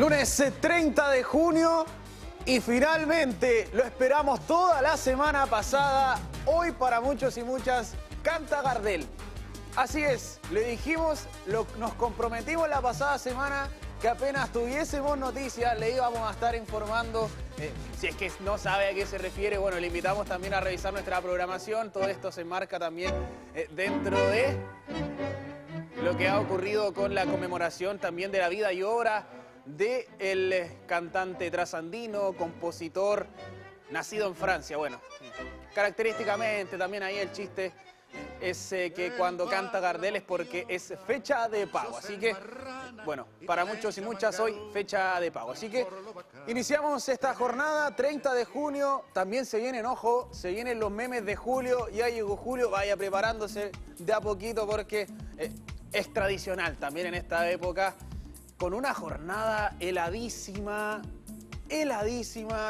Lunes 30 de junio y finalmente lo esperamos toda la semana pasada. Hoy para muchos y muchas canta Gardel. Así es, le dijimos, nos comprometimos la pasada semana que apenas tuviésemos noticias le íbamos a estar informando. Si es que no sabe a qué se refiere, bueno, le invitamos también a revisar nuestra programación. Todo esto se enmarca también dentro de lo que ha ocurrido con la conmemoración también de la vida y obra del cantante trasandino, compositor, nacido en Francia. Bueno, característicamente también ahí el chiste es que cuando canta Gardel es porque es fecha de pago. Así que, bueno, para muchos y muchas hoy fecha de pago. Así que iniciamos esta jornada, 30 de junio. También se vienen, ojo, se vienen los memes de julio. Ya llegó julio, vaya preparándose de a poquito porque es tradicional también en esta época. Con una jornada heladísima,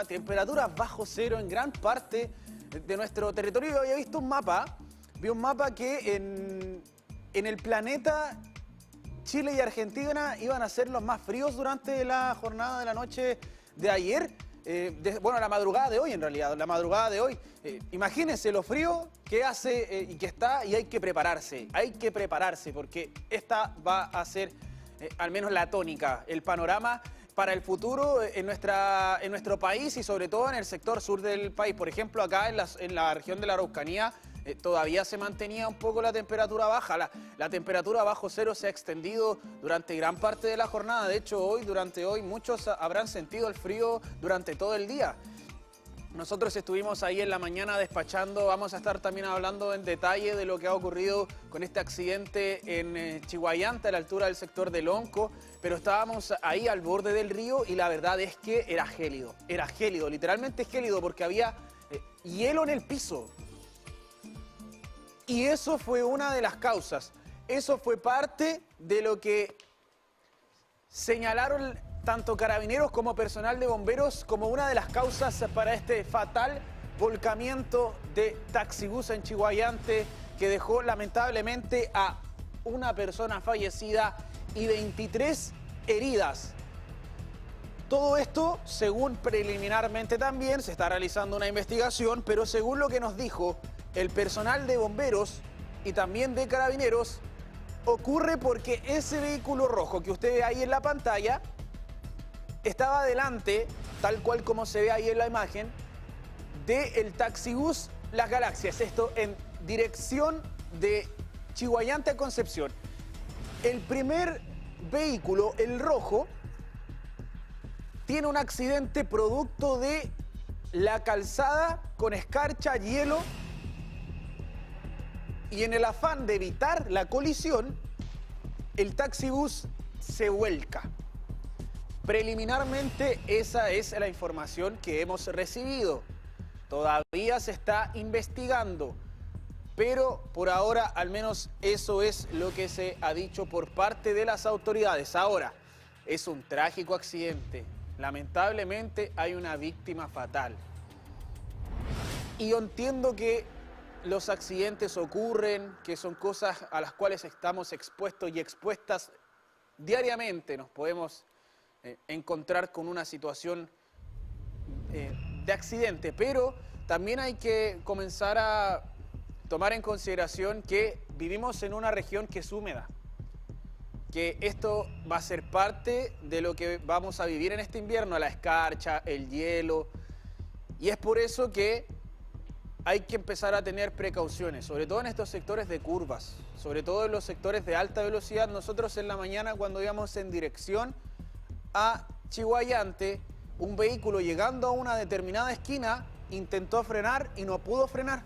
temperaturas bajo cero en gran parte de nuestro territorio. Yo había visto un mapa, vi un mapa que en el planeta Chile y Argentina iban a ser los más fríos durante la jornada de la noche de ayer. Bueno, la madrugada de hoy en realidad, la madrugada de hoy. Imagínense lo frío que hace y que está, y hay que prepararse porque esta va a ser al menos la tónica, el panorama para el futuro en nuestro país y sobre todo en el sector sur del país. Por ejemplo, acá en la región de la Araucanía todavía se mantenía un poco la temperatura baja. La temperatura bajo cero se ha extendido durante gran parte de la jornada. De hecho, durante hoy muchos habrán sentido el frío durante todo el día. Nosotros estuvimos ahí en la mañana despachando, vamos a estar también hablando en detalle de lo que ha ocurrido con este accidente en Chiguayante, a la altura del sector de Lonco, pero estábamos ahí al borde del río y la verdad es que era gélido, literalmente gélido porque había hielo en el piso. Y eso fue una de las causas, eso fue parte de lo que señalaron tanto carabineros como personal de bomberos como una de las causas para este fatal volcamiento de taxibús en Chiguayante que dejó lamentablemente a una persona fallecida y 23 heridas. Todo esto, según preliminarmente también, se está realizando una investigación, pero según lo que nos dijo el personal de bomberos y también de carabineros, ocurre porque ese vehículo rojo que usted ve ahí en la pantalla estaba delante, tal cual como se ve ahí en la imagen, del taxibús Las Galaxias. Esto en dirección de Chiguayante a Concepción. El primer vehículo, el rojo, tiene un accidente producto de la calzada con escarcha, hielo, y en el afán de evitar la colisión, el taxibús se vuelca. Preliminarmente esa es la información que hemos recibido. Todavía se está investigando, pero por ahora al menos eso es lo que se ha dicho por parte de las autoridades. Ahora, es un trágico accidente. Lamentablemente hay una víctima fatal. Y yo entiendo que los accidentes ocurren, que son cosas a las cuales estamos expuestos y expuestas diariamente. Nos podemos encontrar con una situación de accidente, pero también hay que comenzar a tomar en consideración que vivimos en una región que es húmeda, que esto va a ser parte de lo que vamos a vivir en este invierno, la escarcha, el hielo, y es por eso que hay que empezar a tener precauciones, sobre todo en estos sectores de curvas, sobre todo en los sectores de alta velocidad. Nosotros en la mañana cuando íbamos en dirección a Chiguayante, un vehículo llegando a una determinada esquina intentó frenar y no pudo frenar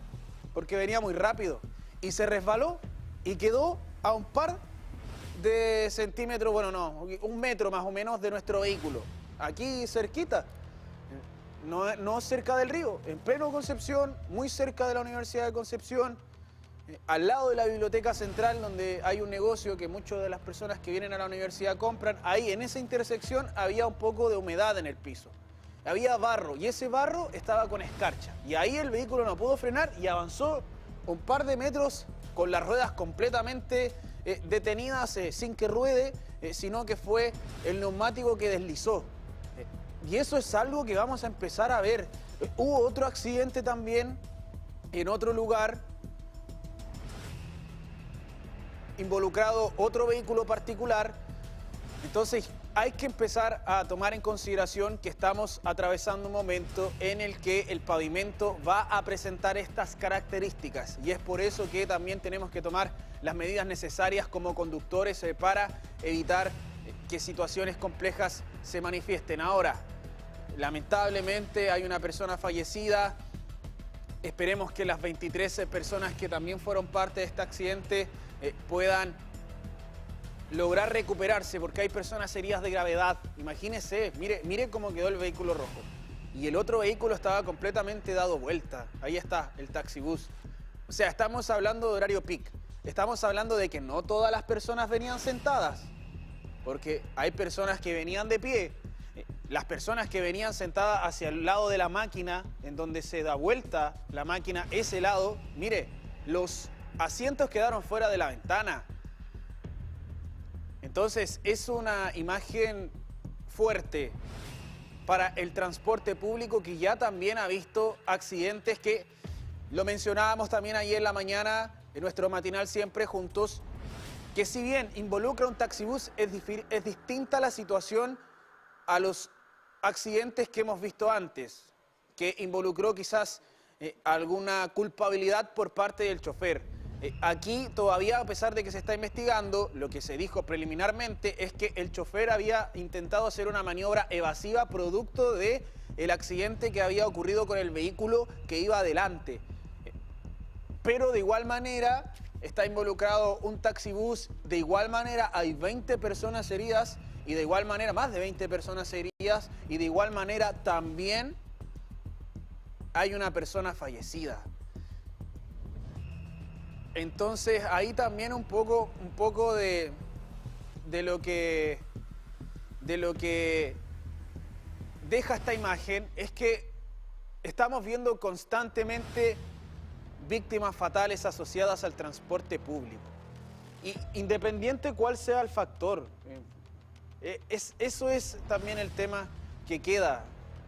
porque venía muy rápido y se resbaló y quedó a un par de centímetros, bueno no, un metro más o menos de nuestro vehículo, aquí cerquita, no cerca del río, en pleno Concepción, muy cerca de la Universidad de Concepción, al lado de la Biblioteca Central, donde hay un negocio que muchas de las personas que vienen a la universidad compran. Ahí en esa intersección había un poco de humedad en el piso. Había barro y ese barro estaba con escarcha. Y ahí el vehículo no pudo frenar y avanzó un par de metros con las ruedas completamente detenidas sin que ruede sino que fue el neumático que deslizó. Y eso es algo que vamos a empezar a ver. Hubo otro accidente también en otro lugar, involucrado otro vehículo particular. Entonces hay que empezar a tomar en consideración que estamos atravesando un momento en el que el pavimento va a presentar estas características, y es por eso que también tenemos que tomar las medidas necesarias como conductores para evitar que situaciones complejas se manifiesten. Ahora, lamentablemente hay una persona fallecida. Esperemos que las 23 personas que también fueron parte de este accidente puedan lograr recuperarse, porque hay personas heridas de gravedad. Imagínese, mire cómo quedó el vehículo rojo. Y el otro vehículo estaba completamente dado vuelta. Ahí está, el taxibús. O sea, estamos hablando de horario peak. Estamos hablando de que no todas las personas venían sentadas, porque hay personas que venían de pie. Las personas que venían sentadas hacia el lado de la máquina, en donde se da vuelta la máquina, ese lado, mire, los asientos quedaron fuera de la ventana. Entonces, es una imagen fuerte para el transporte público, que ya también ha visto accidentes que lo mencionábamos también ayer en la mañana en nuestro matinal Siempre Juntos, que si bien involucra un taxibús, es distinta la situación a los accidentes que hemos visto antes, que involucró quizás alguna culpabilidad por parte del chofer. Aquí todavía, a pesar de que se está investigando, lo que se dijo preliminarmente es que el chofer había intentado hacer una maniobra evasiva producto del accidente que había ocurrido con el vehículo que iba adelante. Pero de igual manera está involucrado un taxibús, de igual manera hay 20 personas heridas, y de igual manera más de 20 personas heridas, y de igual manera también hay una persona fallecida. Entonces ahí también un poco de lo que deja esta imagen es que estamos viendo constantemente víctimas fatales asociadas al transporte público. Y independiente cuál sea el factor, eso es también el tema que queda.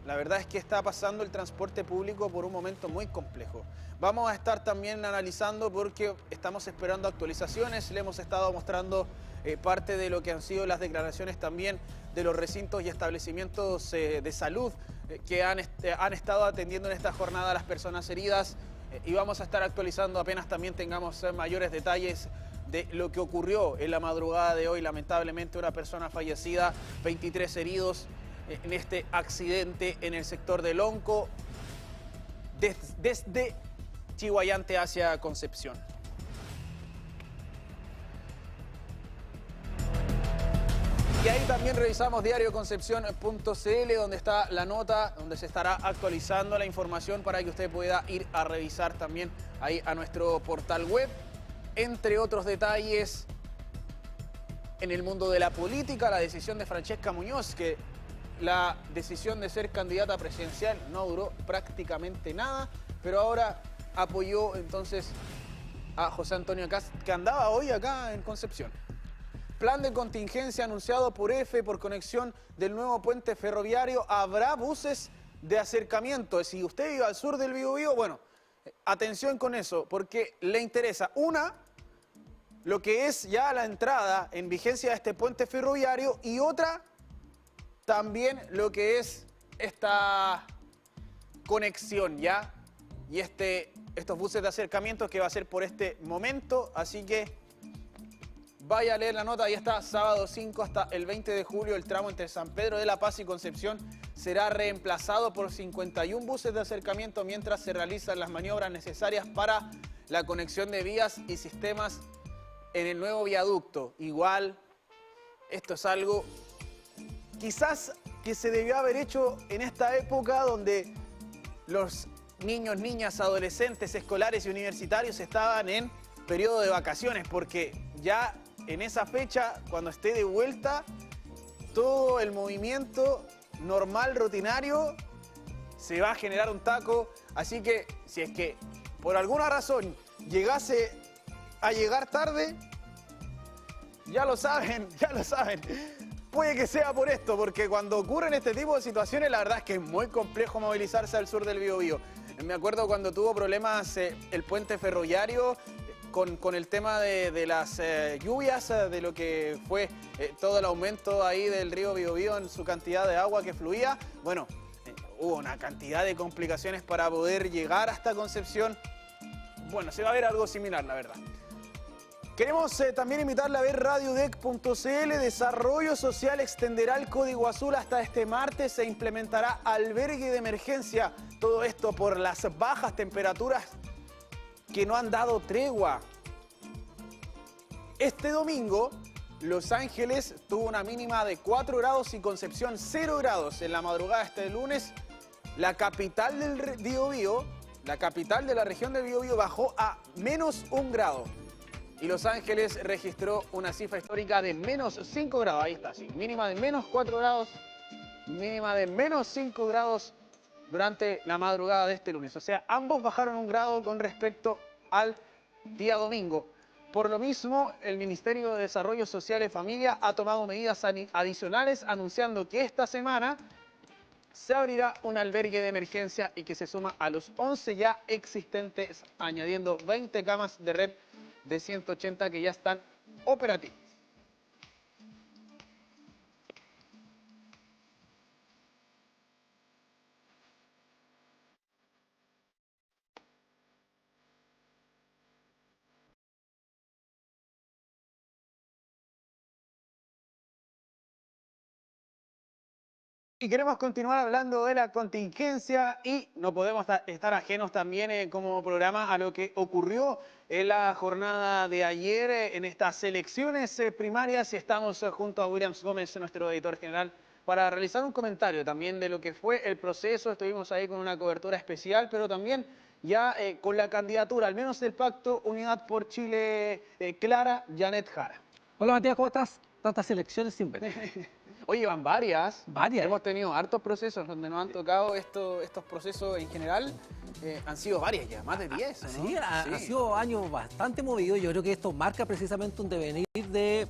La verdad es que está pasando el transporte público por un momento muy complejo. Vamos a estar también analizando, porque estamos esperando actualizaciones. Le hemos estado mostrando parte de lo que han sido las declaraciones también de los recintos y establecimientos de salud que han estado atendiendo en esta jornada a las personas heridas. Y vamos a estar actualizando apenas también tengamos mayores detalles de lo que ocurrió en la madrugada de hoy. Lamentablemente una persona fallecida, 23 heridos en este accidente en el sector de Lonco, desde Chihuayante hacia Concepción. Y ahí también revisamos diarioconcepción.cl, donde está la nota, donde se estará actualizando la información para que usted pueda ir a revisar también ahí a nuestro portal web. Entre otros detalles, en el mundo de la política, la decisión de Francesca Muñoz, que la decisión de ser candidata presidencial no duró prácticamente nada, pero ahora apoyó entonces a José Antonio Kast, que andaba hoy acá en Concepción. Plan de contingencia anunciado por EFE por conexión del nuevo puente ferroviario. Habrá buses de acercamiento. Si usted vive al sur del Biobío, bueno, atención con eso, porque le interesa, una, lo que es ya la entrada en vigencia de este puente ferroviario, y otra, también lo que es esta conexión ya, y estos buses de acercamiento que va a ser por este momento. Así que vaya a leer la nota, ahí está, sábado 5 hasta el 20 de julio, el tramo entre San Pedro de la Paz y Concepción será reemplazado por 51 buses de acercamiento mientras se realizan las maniobras necesarias para la conexión de vías y sistemas en el nuevo viaducto. Igual, esto es algo quizás que se debió haber hecho en esta época donde los niños, niñas, adolescentes, escolares y universitarios estaban en periodo de vacaciones, porque ya en esa fecha, cuando esté de vuelta, todo el movimiento normal, rutinario, se va a generar un taco. Así que si es que por alguna razón llegase a llegar tarde, ya lo saben, ya lo saben. Puede que sea por esto, porque cuando ocurren este tipo de situaciones, la verdad es que es muy complejo movilizarse al sur del Biobío. Me acuerdo cuando tuvo problemas el puente ferroviario con el tema de las lluvias, de lo que fue todo el aumento ahí del río Biobío en su cantidad de agua que fluía. Bueno, hubo una cantidad de complicaciones para poder llegar hasta Concepción. Bueno, se va a ver algo similar, la verdad. Queremos también invitarle a ver radiodec.cl. Desarrollo Social extenderá el código azul hasta este martes. Se implementará albergue de emergencia. Todo esto por las bajas temperaturas que no han dado tregua. Este domingo, Los Ángeles tuvo una mínima de 4 grados y Concepción 0 grados. En la madrugada de este lunes, la capital del Biobío, la capital de la región del Biobío, bajó a -1 grado. Y Los Ángeles registró una cifra histórica de -5 grados. Ahí está, sí. Mínima de -4 grados, mínima de -5 grados durante la madrugada de este lunes. O sea, ambos bajaron 1 grado con respecto al día domingo. Por lo mismo, el Ministerio de Desarrollo Social y Familia ha tomado medidas adicionales, anunciando que esta semana se abrirá un albergue de emergencia y que se suma a los 11 ya existentes, añadiendo 20 camas de red de 180 que ya están operativas. Y queremos continuar hablando de la contingencia y no podemos estar ajenos también como programa a lo que ocurrió en la jornada de ayer en estas elecciones primarias. Y estamos junto a Williams Gómez, nuestro editor general, para realizar un comentario también de lo que fue el proceso. Estuvimos ahí con una cobertura especial, pero también ya con la candidatura, al menos del Pacto Unidad por Chile, Clara Janet Jara. Hola Matías, ¿cómo estás? Tantas elecciones sin ver. Oye, van varias. Varias. Hemos tenido hartos procesos donde nos han tocado estos procesos en general. Han sido varias ya, más de 10, ¿no? Sí, ha sido años bastante movidos. Yo creo que esto marca precisamente un devenir de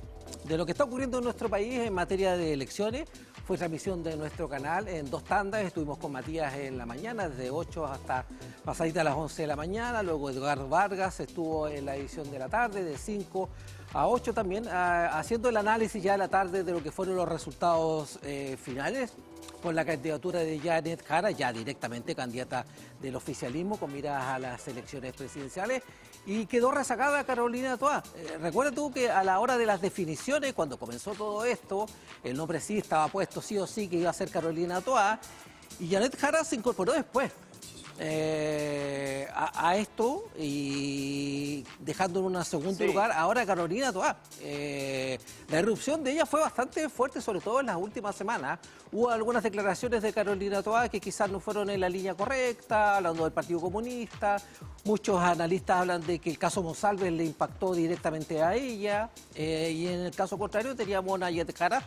lo que está ocurriendo en nuestro país en materia de elecciones. Fue transmisión de nuestro canal en 2 tandas. Estuvimos con Matías en la mañana, desde 8 hasta pasadita a las 11 de la mañana. Luego Edgardo Vargas estuvo en la edición de la tarde, de 5 a 8 también, haciendo el análisis ya de la tarde de lo que fueron los resultados finales por la candidatura de Janet Jara, ya directamente candidata del oficialismo con miras a las elecciones presidenciales, y quedó rezagada Carolina Toá. Recuerda tú que a la hora de las definiciones, cuando comenzó todo esto, el nombre sí estaba puesto sí o sí que iba a ser Carolina Toá, y Janet Jara se incorporó después a esto y dejando en un segundo lugar ahora Carolina Toá. La irrupción de ella fue bastante fuerte, sobre todo en las últimas semanas. Hubo algunas declaraciones de Carolina Toá que quizás no fueron en la línea correcta, hablando del Partido Comunista. Muchos analistas hablan de que el caso Monsalve le impactó directamente a ella, y en el caso contrario teníamos a Janet Jara,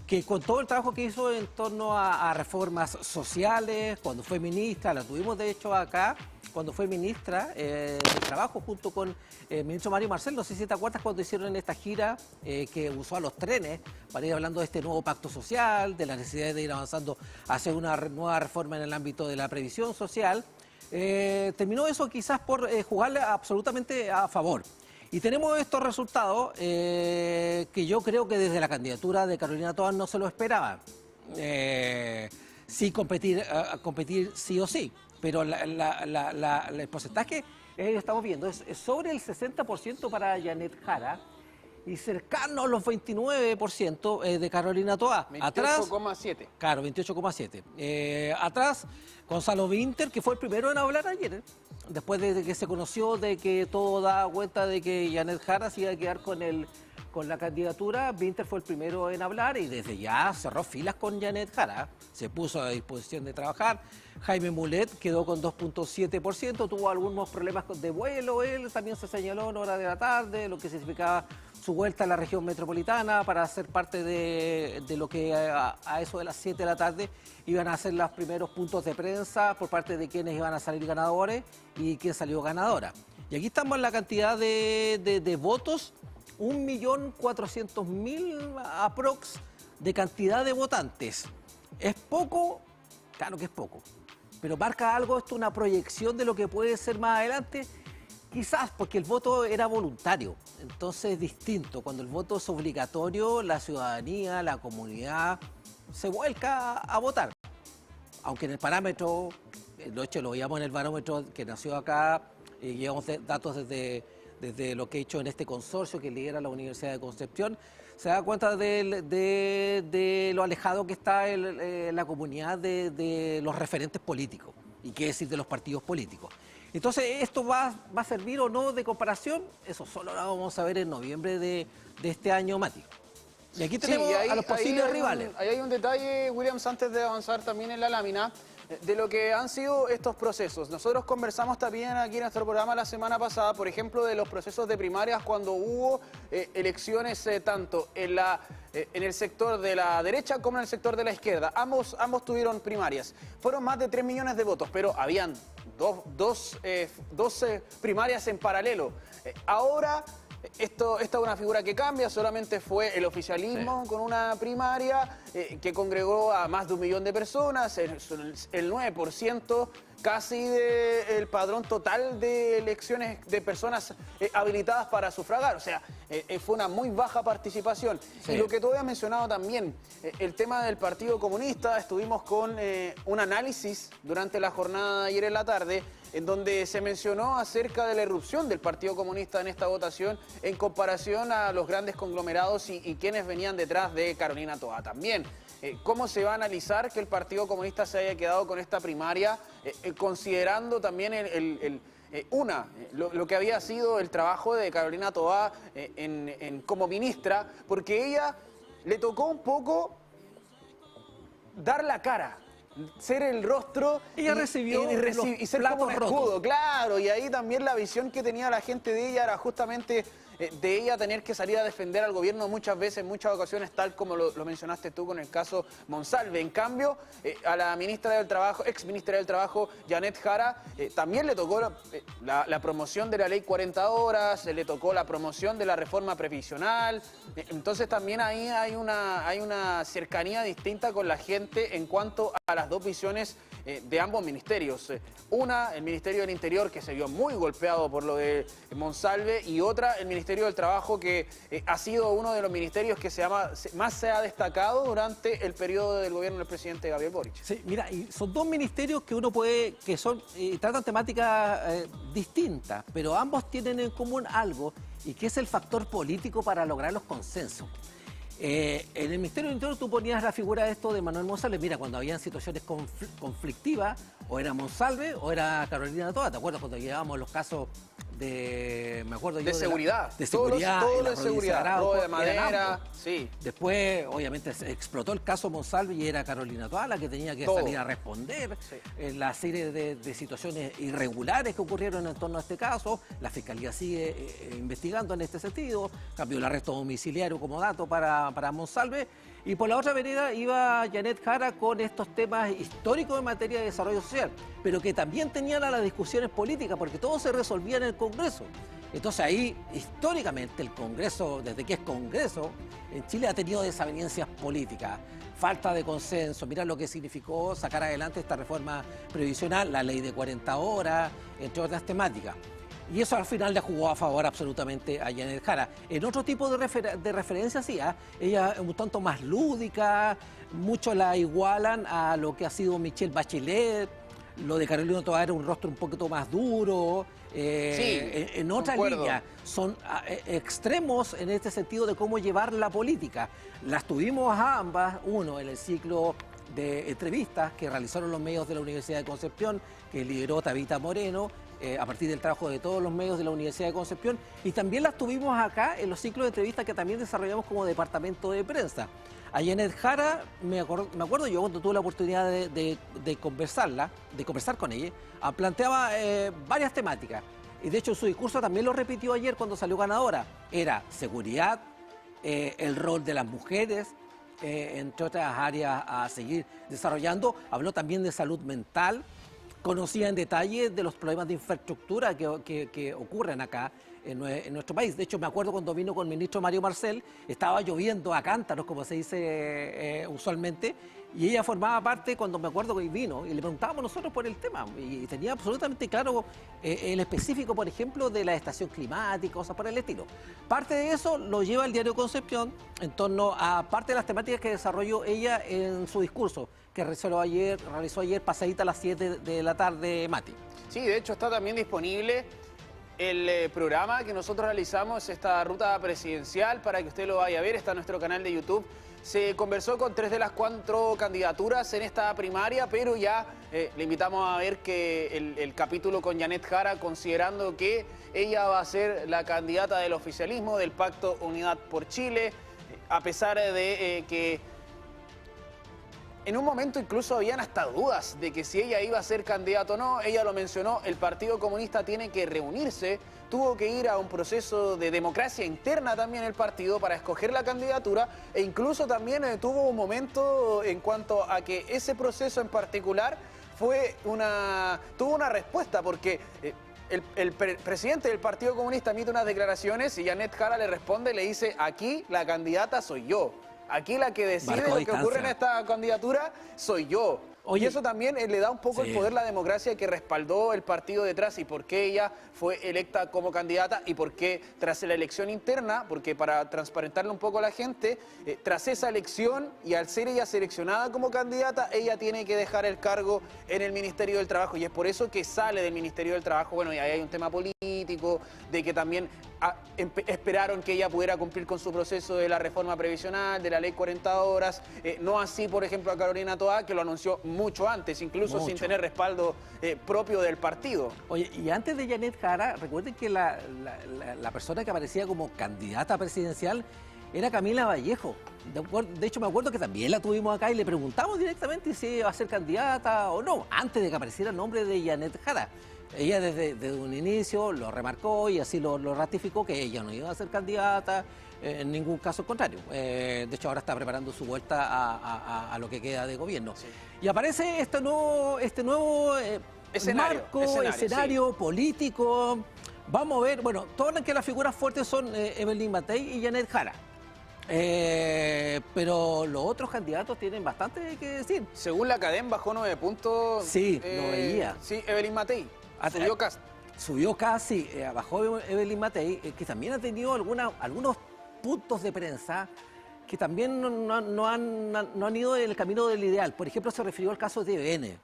que con todo el trabajo que hizo en torno a reformas sociales, cuando fue ministra, la tuvimos de hecho acá, cuando fue ministra de Trabajo junto con el ministro Mario Marcel. No sé si te acuerdas cuando hicieron esta gira que usó a los trenes para ir hablando de este nuevo pacto social, de la necesidad de ir avanzando hacia una nueva reforma en el ámbito de la previsión social. Terminó eso quizás por jugarle absolutamente a favor. Y tenemos estos resultados que yo creo que desde la candidatura de Carolina Toá no se lo esperaban. Sí competir sí o sí, pero el porcentaje estamos viendo es sobre el 60% para Janet Jara y cercano a los 29% de Carolina Toá. 28,7. Claro, 28,7. Atrás, Gonzalo Vinter, que fue el primero en hablar ayer, después de que se conoció de que todo daba cuenta de que Janet Jara se iba a quedar con la candidatura. Vinter fue el primero en hablar y desde ya cerró filas con Janet Jara. Se puso a disposición de trabajar. Jaime Mulet quedó con 2,7%, tuvo algunos problemas de vuelo. Él también se señaló en hora de la tarde, lo que significaba su vuelta a la región metropolitana para ser parte de lo que a eso de las 7 de la tarde iban a ser los primeros puntos de prensa por parte de quienes iban a salir ganadores y quién salió ganadora. Y aquí estamos en la cantidad de votos 1.400.000 aprox de cantidad de votantes. ¿Es poco? Claro que es poco. Pero marca algo, esto una proyección de lo que puede ser más adelante. Quizás porque el voto era voluntario, entonces es distinto. Cuando el voto es obligatorio, la ciudadanía, la comunidad se vuelca a votar. Aunque en el parámetro, de hecho lo veíamos en el barómetro que nació acá, llevamos datos desde lo que he hecho en este consorcio que lidera la Universidad de Concepción, se da cuenta de lo alejado que está la comunidad de los referentes políticos, y qué decir de los partidos políticos. Entonces, ¿esto va a servir o no de comparación? Eso solo lo vamos a ver en noviembre de este año, Mati. Y aquí tenemos a los posibles rivales. Ahí hay un detalle, Williams, antes de avanzar también en la lámina, de lo que han sido estos procesos. Nosotros conversamos también aquí en nuestro programa la semana pasada, por ejemplo, de los procesos de primarias cuando hubo elecciones tanto en el sector de la derecha como en el sector de la izquierda. Ambos tuvieron primarias. Fueron más de 3 millones de votos, pero habían 12 primarias en paralelo. Ahora, esta es una figura que cambia, solamente fue el oficialismo con una primaria que congregó a más de 1 millón de personas, el 9% casi del padrón total de elecciones de personas habilitadas para sufragar. O sea, fue una muy baja participación. Sí. Y lo que tú habías mencionado también, el tema del Partido Comunista, estuvimos con un análisis durante la jornada de ayer en la tarde, en donde se mencionó acerca de la irrupción del Partido Comunista en esta votación en comparación a los grandes conglomerados y quienes venían detrás de Carolina Toá también. ¿Cómo se va a analizar que el Partido Comunista se haya quedado con esta primaria, considerando también lo que había sido el trabajo de Carolina Toá como ministra? Porque ella le tocó un poco dar la cara, ser el rostro. Ella recibió y ser como un escudo, claro. Y ahí también la visión que tenía la gente de ella era justamente de ella tener que salir a defender al gobierno muchas veces, en muchas ocasiones, tal como lo mencionaste tú con el caso Monsalve. En cambio, a la ministra del Trabajo, ex ministra del Trabajo, Janet Jara, también le tocó la promoción de la ley 40 horas, le tocó la promoción de la reforma previsional. Entonces también ahí hay una cercanía distinta con la gente en cuanto a las dos visiones de ambos ministerios. Una, el Ministerio del Interior, que se vio muy golpeado por lo de Monsalve, y otra, el Ministerio del Trabajo, que ha sido uno de los ministerios que más se ha destacado durante el periodo del gobierno del presidente Gabriel Boric. Sí, mira, y son dos ministerios que tratan temáticas distintas, pero ambos tienen en común algo, y que es el factor político para lograr los consensos. En el Ministerio del Interior tú ponías la figura de Manuel Monsalve. Mira, cuando habían situaciones conflictivas, o era Monsalve o era Carolina Toá. ¿Te acuerdas cuando llevábamos los casos de seguridad? De seguridad, todo de seguridad, robo de madera, sí. Después, obviamente, explotó el caso Monsalve y era Carolina Toá la que tenía que salir a responder. Sí. La serie de situaciones irregulares que ocurrieron en torno a este caso. La Fiscalía sigue investigando en este sentido. Cambió el arresto domiciliario como dato para Monsalve. Y por la otra vereda iba Janet Jara con estos temas históricos en materia de desarrollo social, pero que también tenían a las discusiones políticas, porque todo se resolvía en el Congreso. Entonces ahí, históricamente, el Congreso, desde que es Congreso, en Chile ha tenido desavenencias políticas, falta de consenso. Mirá lo que significó sacar adelante esta reforma previsional, la ley de 40 horas, entre otras temáticas. Y eso al final le jugó a favor absolutamente a Janet Jara. En otro tipo de referencia, sí, ella es un tanto más lúdica, muchos la igualan a lo que ha sido Michelle Bachelet. Lo de Carolina Toá era un rostro un poquito más duro. En otra línea, son extremos en este sentido de cómo llevar la política. Las tuvimos a ambas, uno en el ciclo de entrevistas que realizaron los medios de la Universidad de Concepción, que lideró Tabita Moreno, a partir del trabajo de todos los medios de la Universidad de Concepción, y también las tuvimos acá en los ciclos de entrevistas que también desarrollamos como departamento de prensa. A Janet Jara, me acuerdo yo cuando tuve la oportunidad de conversar con ella, planteaba varias temáticas, y de hecho su discurso también lo repitió ayer cuando salió ganadora. Era seguridad, el rol de las mujeres, entre otras áreas a seguir desarrollando. Habló también de salud mental. Conocía en detalle de los problemas de infraestructura que ocurren acá en nuestro país. De hecho, me acuerdo cuando vino con el ministro Mario Marcel, estaba lloviendo a cántaros, como se dice usualmente, y ella formaba parte cuando me acuerdo que vino, y le preguntábamos nosotros por el tema, y tenía absolutamente claro el específico, por ejemplo, de la estación climática, cosas por el estilo. Parte de eso lo lleva el diario Concepción en torno a parte de las temáticas que desarrolló ella en su discurso, que realizó ayer pasadita a las 7 de la tarde, Mati. Sí, de hecho está también disponible el programa que nosotros realizamos, esta ruta presidencial, para que usted lo vaya a ver, está en nuestro canal de YouTube. Se conversó con 3 de las 4 candidaturas en esta primaria, pero ya le invitamos a ver que el capítulo con Janet Jara, considerando que ella va a ser la candidata del oficialismo, del Pacto Unidad por Chile, a pesar de que en un momento incluso habían hasta dudas de que si ella iba a ser candidata o no. Ella lo mencionó, el Partido Comunista tiene que reunirse, tuvo que ir a un proceso de democracia interna también el partido para escoger la candidatura, e incluso también tuvo un momento en cuanto a que ese proceso en particular tuvo una respuesta, porque el presidente del Partido Comunista emite unas declaraciones y Janet Jara le responde y le dice: aquí la candidata soy yo. Aquí la que decide lo que ocurre en esta candidatura soy yo. Oye, y eso también le da un poco el poder a la democracia que respaldó el partido detrás, y por qué ella fue electa como candidata y por qué tras la elección interna, porque para transparentarle un poco a la gente, tras esa elección y al ser ella seleccionada como candidata, ella tiene que dejar el cargo en el Ministerio del Trabajo, y es por eso que sale del Ministerio del Trabajo. Bueno, y ahí hay un tema político, de que también esperaron que ella pudiera cumplir con su proceso de la reforma previsional, de la ley 40 horas, no así, por ejemplo, a Carolina Toá, que lo anunció mucho antes, incluso sin tener respaldo propio del partido. Oye, y antes de Janet Jara, recuerden que la persona que aparecía como candidata presidencial era Camila Vallejo. De hecho, me acuerdo que también la tuvimos acá y le preguntamos directamente si iba a ser candidata o no, antes de que apareciera el nombre de Janet Jara. Ella desde un inicio lo remarcó y así lo ratificó, que ella no iba a ser candidata en ningún caso contrario. De hecho, ahora está preparando su vuelta a lo que queda de gobierno. Sí. Y aparece este nuevo escenario político. Vamos a ver, bueno, todas las que las figuras fuertes son Evelyn Matei y Janet Jara. Pero los otros candidatos tienen bastante que decir. Según la Cadem bajó 9 puntos. Sí, lo veía. Sí, Evelyn Matei. Subió Kast. Subió Kast, sí, bajó Evelyn Matei, que también ha tenido algunos puntos de prensa que también no han ido en el camino del ideal. Por ejemplo, se refirió al caso de TVN,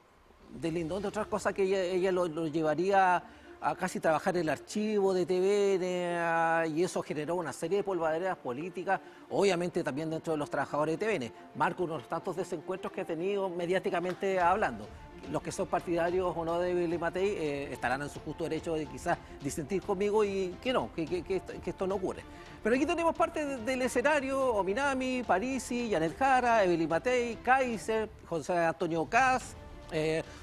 de Lindón, de otras cosas que ella lo llevaría a casi trabajar el archivo de TVN, y eso generó una serie de polvaderas políticas, obviamente también dentro de los trabajadores de TVN. Marco uno de los tantos desencuentros que ha tenido mediáticamente hablando. Los que son partidarios o no de Evelyn Matei estarán en su justo derecho de quizás disentir conmigo y que no, que esto no ocurre. Pero aquí tenemos parte del escenario: Ominami, Parisi, Janet Jara, Evelyn Matei, Kaiser, José Antonio Kast.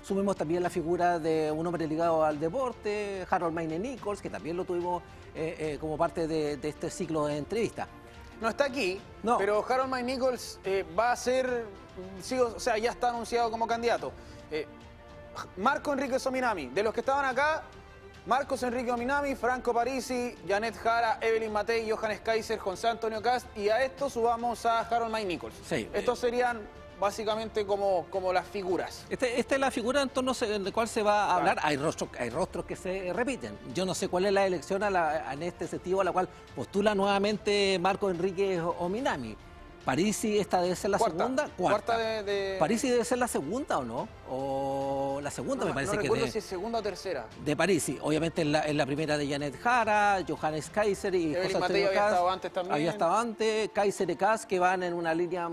Sumemos también la figura de un hombre ligado al deporte, Harold Mayne Nichols, que también lo tuvimos como parte de este ciclo de entrevistas. No está aquí, no, pero Harold Mayne Nichols va a ser, sí, o sea, ya está anunciado como candidato. Marco Enríquez Ominami, de los que estaban acá, Marcos Enrique Ominami, Franco Parisi, Janet Jara, Evelyn Matei, Johannes Kaiser, José Antonio Kast, y a esto subamos a Harold Mayne Nichols. Sí, estos serían básicamente como las figuras. Esta es la figura en torno en la cual se va a hablar. Hay rostros que se repiten. Yo no sé cuál es la elección en este sentido a la cual postula nuevamente Marco Enrique Ominami. Parisi, esta debe ser la segunda. Cuarta. Parisi debe ser la segunda, ¿o no? O la segunda, me parece que recuerdo si es segunda o tercera. De Parisi. Obviamente en la primera de Janet Jara, Johannes Kaiser y José Antonio Kast. Había estado antes también. Había estado antes. Kaiser y Kast, que van en una línea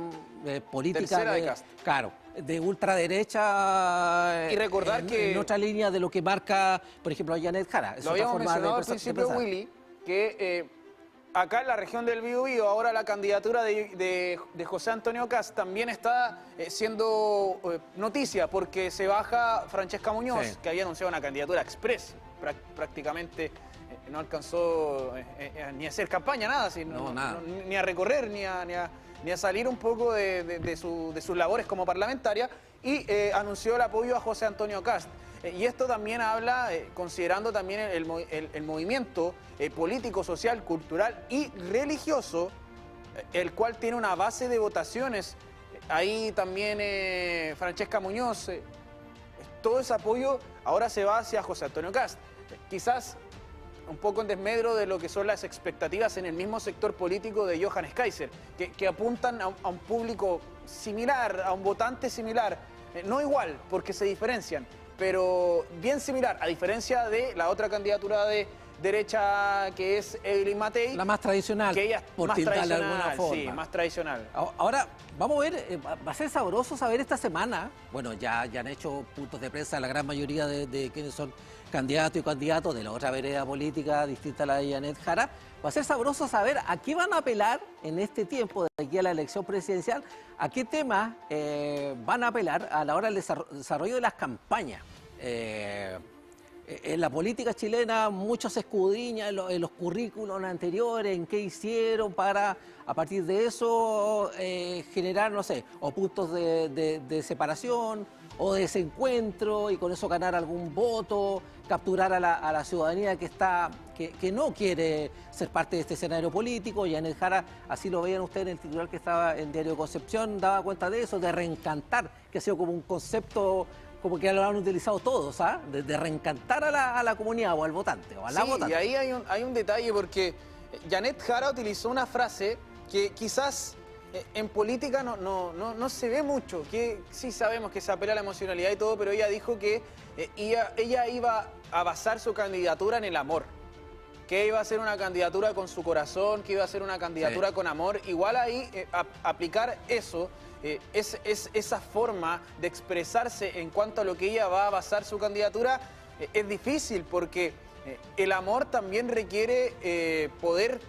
política. Tercera de Kast. Claro, de ultraderecha. Y recordar que en otra línea de lo que marca, por ejemplo, a Janet Jara. Lo habíamos mencionado al principio, Willy, que acá en la región del Biobío, ahora la candidatura de José Antonio Kast también está siendo noticia, porque se baja Francesca Muñoz, que había anunciado una candidatura express. Prácticamente no alcanzó ni a hacer campaña, nada, nada. Ni a recorrer, ni a salir un poco de sus labores como parlamentaria. y anunció el apoyo a José Antonio Kast. Y esto también habla, considerando también el movimiento político, social, cultural y religioso, el cual tiene una base de votaciones. Ahí también Francesca Muñoz, todo ese apoyo ahora se va hacia José Antonio Kast. Quizás un poco en desmedro de lo que son las expectativas en el mismo sector político de Johannes Kaiser, que apuntan a un público similar, a un votante similar, no igual, porque se diferencian, pero bien similar, a diferencia de la otra candidatura de derecha que es Evelyn Matei. La más tradicional, que ella por más tildarla de tradicional, alguna forma. sí, más tradicional. Ahora, vamos a ver, va a ser sabroso saber esta semana, bueno, ya han hecho puntos de prensa la gran mayoría de quienes son candidatos y candidatos de la otra vereda política distinta a la de Janet Jara. Va a ser sabroso saber a qué van a apelar en este tiempo de aquí a la elección presidencial, a qué temas van a apelar a la hora del desarrollo de las campañas. En la política chilena muchos se escudriñan en los currículos anteriores, en qué hicieron para, a partir de eso, generar, no sé, o puntos de separación o de desencuentro y con eso ganar algún voto, capturar a la ciudadanía que no quiere ser parte de este escenario político. Janet Jara, así lo veían ustedes en el titular que estaba en Diario Concepción, daba cuenta de eso, de reencantar, que ha sido como un concepto como que lo han utilizado todos, ¿ah? De reencantar a la comunidad o al votante o a la votante. Y ahí hay un detalle, porque Janet Jara utilizó una frase que quizás en política no se ve mucho, que sí sabemos que se apela a la emocionalidad y todo, pero ella dijo que ella iba a basar su candidatura en el amor, que iba a ser una candidatura con su corazón, que iba a ser una candidatura con amor. Igual ahí aplicar eso, esa forma de expresarse en cuanto a lo que ella va a basar su candidatura, es difícil, porque el amor también requiere poder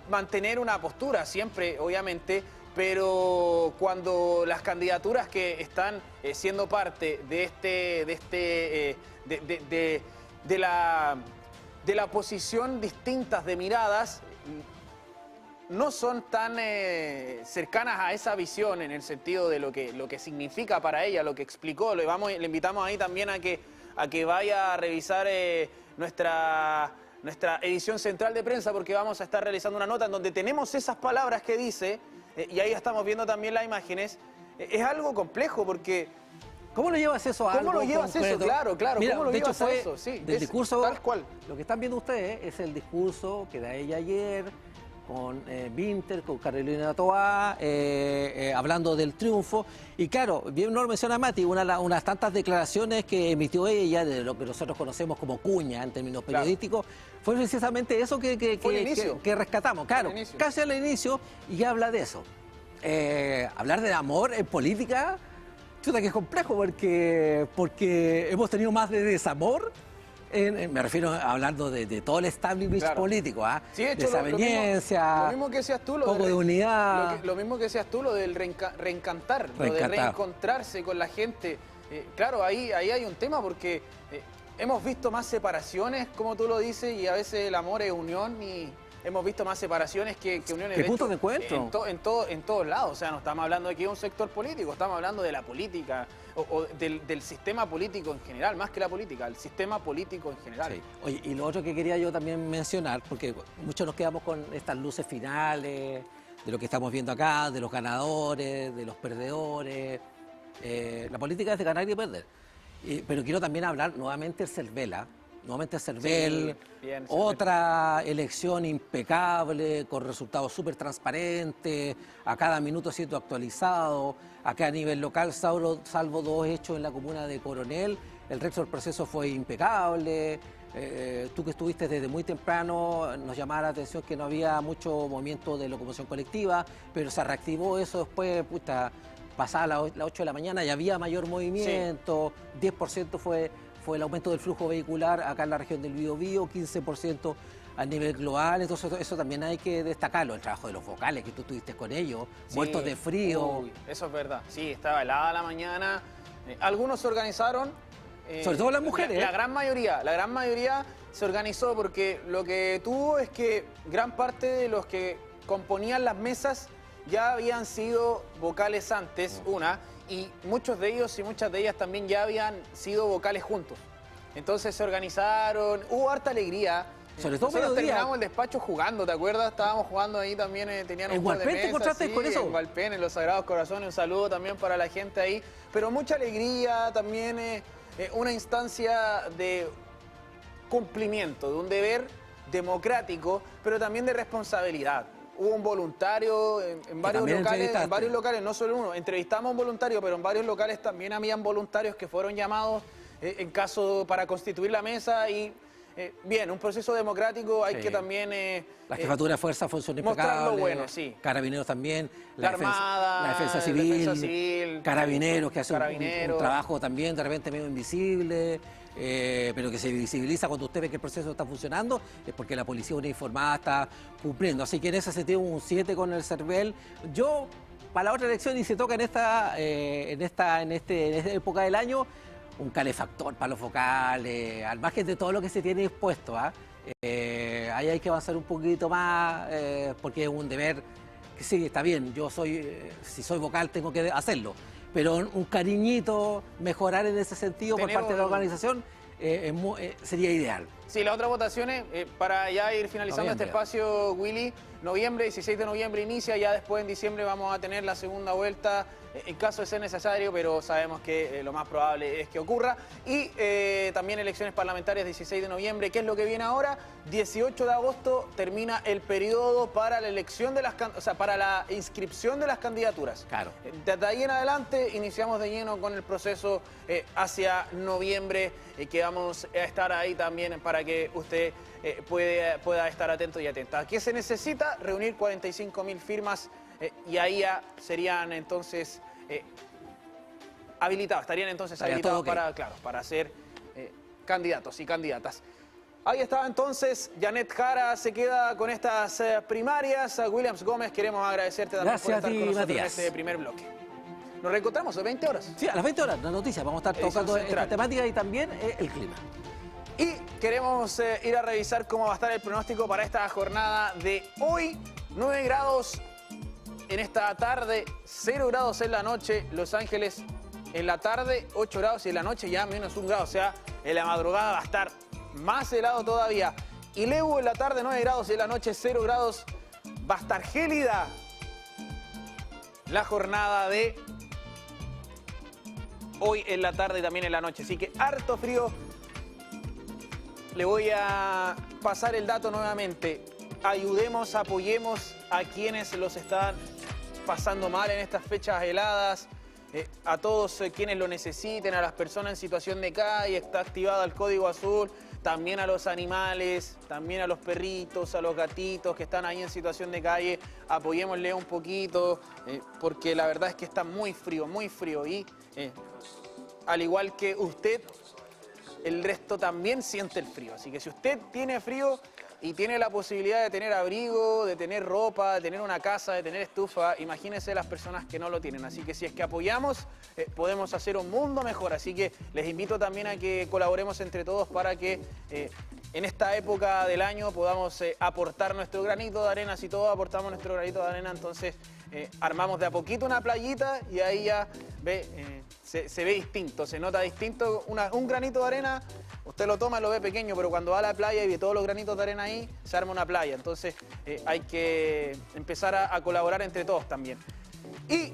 mantener una postura, siempre, obviamente, pero cuando las candidaturas que están siendo parte de la posición distintas de miradas, no son tan cercanas a esa visión, en el sentido de lo que significa para ella, lo que explicó. Le invitamos ahí también a que vaya a revisar nuestra edición central de prensa, porque vamos a estar realizando una nota en donde tenemos esas palabras que dice, y ahí estamos viendo también las imágenes. Es algo complejo, porque ¿cómo lo llevas eso a algo ¿cómo lo llevas concreto? eso? Claro, Mira, ¿cómo lo de hecho llevas a fue eso? Sí, del discurso, tal cual. Lo que están viendo ustedes es el discurso que da ella ayer con Winter, con Carolina Toá, hablando del triunfo. Y claro, bien no lo menciona Mati, unas tantas declaraciones que emitió ella, de lo que nosotros conocemos como cuña en términos periodísticos, fue precisamente eso que rescatamos. Claro, casi al inicio, y habla de eso. Hablar del amor en política, chuta, que es complejo, porque hemos tenido más de desamor. Me refiero hablando de todo el establishment político, ¿ah? Sí, de hecho, desaveniencia, lo mismo que decías tú, poco de unidad. Lo mismo que decías tú, lo del reencantar, lo de reencontrarse con la gente. Claro, ahí hay un tema, porque hemos visto más separaciones, como tú lo dices, y a veces el amor es unión, y hemos visto más separaciones que uniones. ¿Qué puntos de encuentro? En todos lados. O sea, no estamos hablando aquí de un sector político, estamos hablando de la política, o del sistema político en general, más que la política, el sistema político en general. Sí. Oye, y lo otro que quería yo también mencionar, porque muchos nos quedamos con estas luces finales, de lo que estamos viendo acá, de los ganadores, de los perdedores. La política es de ganar y perder. Pero quiero también hablar nuevamente del Cervela. Nuevamente Cervel, sí, otra elección impecable, con resultados súper transparentes, a cada minuto siendo actualizado. Acá a nivel local, salvo 2 hechos en la comuna de Coronel, el resto del proceso fue impecable. Tú que estuviste desde muy temprano, nos llamaba la atención que no había mucho movimiento de locomoción colectiva, pero se reactivó eso después, pasada las 8 de la mañana, ya había mayor movimiento, sí. 10% fue el aumento del flujo vehicular acá en la región del Biobío, 15% a nivel global. Entonces eso también hay que destacarlo, el trabajo de los vocales, que tú estuviste con ellos, sí, muertos de frío. Uy, eso es verdad, sí, estaba helada la mañana. Algunos se organizaron. Sobre todo las mujeres. La gran mayoría se organizó, porque lo que tuvo es que gran parte de los que componían las mesas ya habían sido vocales antes, y muchos de ellos y muchas de ellas también ya habían sido vocales juntos. Entonces se organizaron, hubo harta alegría. Sobre todo nosotros mediodía. terminamos el despacho jugando, ¿te acuerdas? Estábamos jugando ahí también, tenían un juego de Hualpén mesa. te encontraste sí, con eso? En Hualpén, en los Sagrados Corazones, un saludo también para la gente ahí. Pero mucha alegría, también una instancia de cumplimiento, de un deber democrático, pero también de responsabilidad. Hubo un voluntario en varios locales, no solo uno. Entrevistamos a un voluntario, pero en varios locales también habían voluntarios que fueron llamados en caso para constituir la mesa y bien, un proceso democrático hay que también... la jefatura de fuerza funcionó impecable. Mostrarlo bueno, sí. Carabineros también. La Armada, la defensa civil. Carabineros, que hace un trabajo también de repente medio invisible. Pero que se visibiliza cuando usted ve que el proceso está funcionando, es porque la policía uniformada está cumpliendo. Así que en ese sentido un 7 con el CERVEL. Yo, para la otra elección, y se toca en esta época del año, un calefactor para los focales, al margen de todo lo que se tiene dispuesto. Ahí hay que avanzar un poquito más, porque es un deber que sí, está bien, yo si soy vocal tengo que hacerlo, pero un cariñito, mejorar en ese sentido por parte de la organización sería ideal. Sí, las otras votaciones, para ya ir finalizando este espacio, Willy, noviembre, 16 de noviembre inicia, ya después en diciembre vamos a tener la segunda vuelta, en caso de ser necesario, pero sabemos que lo más probable es que ocurra. Y también elecciones parlamentarias 16 de noviembre, ¿qué es lo que viene ahora? 18 de agosto termina el periodo para la elección de para la inscripción de las candidaturas. Claro. Desde ahí en adelante iniciamos de lleno con el proceso hacia noviembre, que vamos a estar ahí también para que usted pueda estar atento y atenta. ¿Qué se necesita? Reunir 45.000 firmas y ahí ya serían entonces habilitados, estarían entonces habilitados para ser candidatos y candidatas. Ahí estaba entonces, Janet Jara se queda con estas primarias. A Williams Gómez, queremos agradecerte también por estar con nosotros en este primer bloque. Nos reencontramos a 20 horas. Sí, a las 20 horas, la noticia. Vamos a estar tocando esta temática y también el clima. Y queremos ir a revisar cómo va a estar el pronóstico para esta jornada de hoy. 9 grados en esta tarde, 0 grados en la noche. Los Ángeles en la tarde, 8 grados y en la noche ya menos 1 grado. O sea, en la madrugada va a estar más helado todavía. Y Lebu en la tarde, 9 grados y en la noche, 0 grados. Va a estar gélida la jornada de hoy en la tarde y también en la noche. Así que harto frío. Le voy a pasar el dato nuevamente. Ayudemos, apoyemos a quienes los están pasando mal en estas fechas heladas. A todos quienes lo necesiten, a las personas en situación de calle, está activado el Código Azul. También a los animales, también a los perritos, a los gatitos que están ahí en situación de calle. Apoyémosle un poquito, porque la verdad es que está muy frío y al igual que usted, el resto también siente el frío. Así que si usted tiene frío y tiene la posibilidad de tener abrigo, de tener ropa, de tener una casa, de tener estufa, imagínense las personas que no lo tienen. Así que si es que apoyamos, podemos hacer un mundo mejor. Así que les invito también a que colaboremos entre todos para que en esta época del año podamos aportar nuestro granito de arena. Si todos aportamos nuestro granito de arena, entonces armamos de a poquito una playita y ahí ya se ve distinto, se nota distinto. Un granito de arena, usted lo toma, lo ve pequeño, pero cuando va a la playa y ve todos los granitos de arena ahí, se arma una playa. Entonces hay que empezar a colaborar entre todos también. Y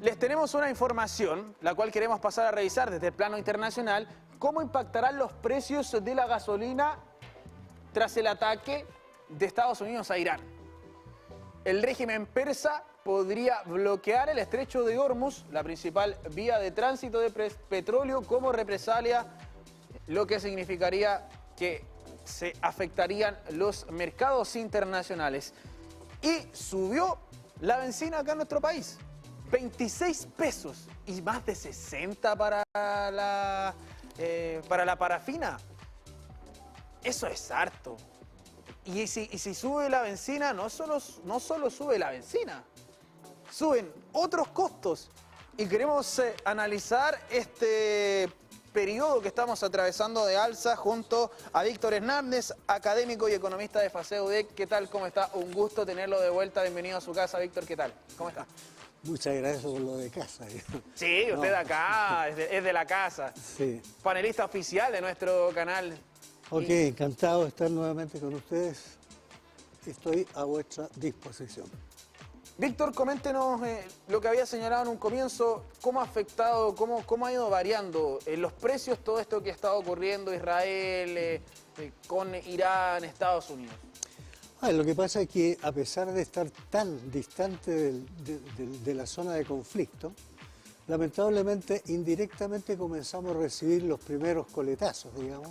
les tenemos una información, la cual queremos pasar a revisar desde el plano internacional. ¿Cómo impactarán los precios de la gasolina tras el ataque de Estados Unidos a Irán? El régimen persa podría bloquear el estrecho de Hormuz, la principal vía de tránsito de petróleo, como represalia, lo que significaría que se afectarían los mercados internacionales. Y subió la benzina acá en nuestro país, 26 pesos y más de 60 para la parafina. Eso es harto. Y si sube la benzina, no solo sube la benzina, suben otros costos. Y queremos analizar este periodo que estamos atravesando de alza junto a Víctor Hernández, académico y economista de FACEUDEC. ¿Qué tal? ¿Cómo está? Un gusto tenerlo de vuelta. Bienvenido a su casa, Víctor. ¿Qué tal? ¿Cómo está? Muchas gracias por lo de casa. Sí, usted acá es de la casa. Sí. Panelista oficial de nuestro canal. Ok, encantado de estar nuevamente con ustedes. Estoy a vuestra disposición. Víctor, coméntenos lo que había señalado en un comienzo, cómo ha afectado, cómo ha ido variando los precios todo esto que ha estado ocurriendo Israel con Irán, Estados Unidos. Lo que pasa es que a pesar de estar tan distante de la zona de conflicto, lamentablemente, indirectamente comenzamos a recibir los primeros coletazos, digamos,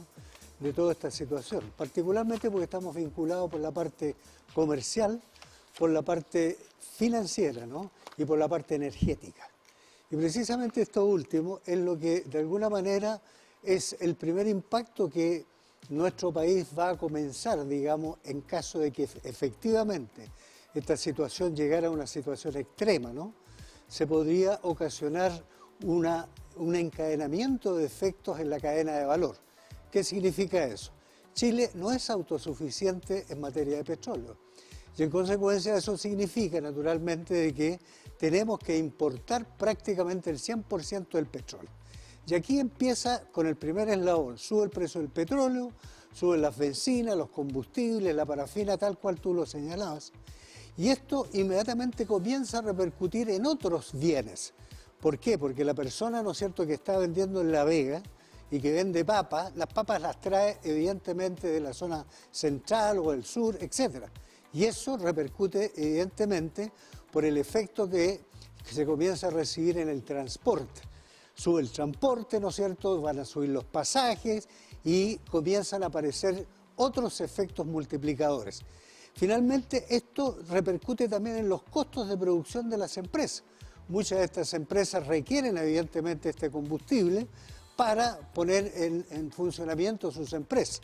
de toda esta situación. Particularmente porque estamos vinculados por la parte comercial, por la parte financiera, ¿no? Y por la parte energética. Y precisamente esto último es lo que de alguna manera es el primer impacto que nuestro país va a comenzar, digamos, en caso de que efectivamente esta situación llegara a una situación extrema, ¿no? Se podría ocasionar un encadenamiento de efectos en la cadena de valor. ¿Qué significa eso? Chile no es autosuficiente en materia de petróleo. Y en consecuencia eso significa naturalmente de que tenemos que importar prácticamente el 100% del petróleo. Y aquí empieza con el primer eslabón, sube el precio del petróleo, suben las bencinas, los combustibles, la parafina, tal cual tú lo señalabas. Y esto inmediatamente comienza a repercutir en otros bienes. ¿Por qué? Porque la persona, ¿no es cierto?, que está vendiendo en La Vega y que vende papas, las papas las trae evidentemente de la zona central o del sur, etcétera. Y eso repercute evidentemente por el efecto que se comienza a recibir en el transporte. Sube el transporte, ¿no es cierto?, van a subir los pasajes y comienzan a aparecer otros efectos multiplicadores. Finalmente, esto repercute también en los costos de producción de las empresas. Muchas de estas empresas requieren evidentemente este combustible para poner en funcionamiento sus empresas.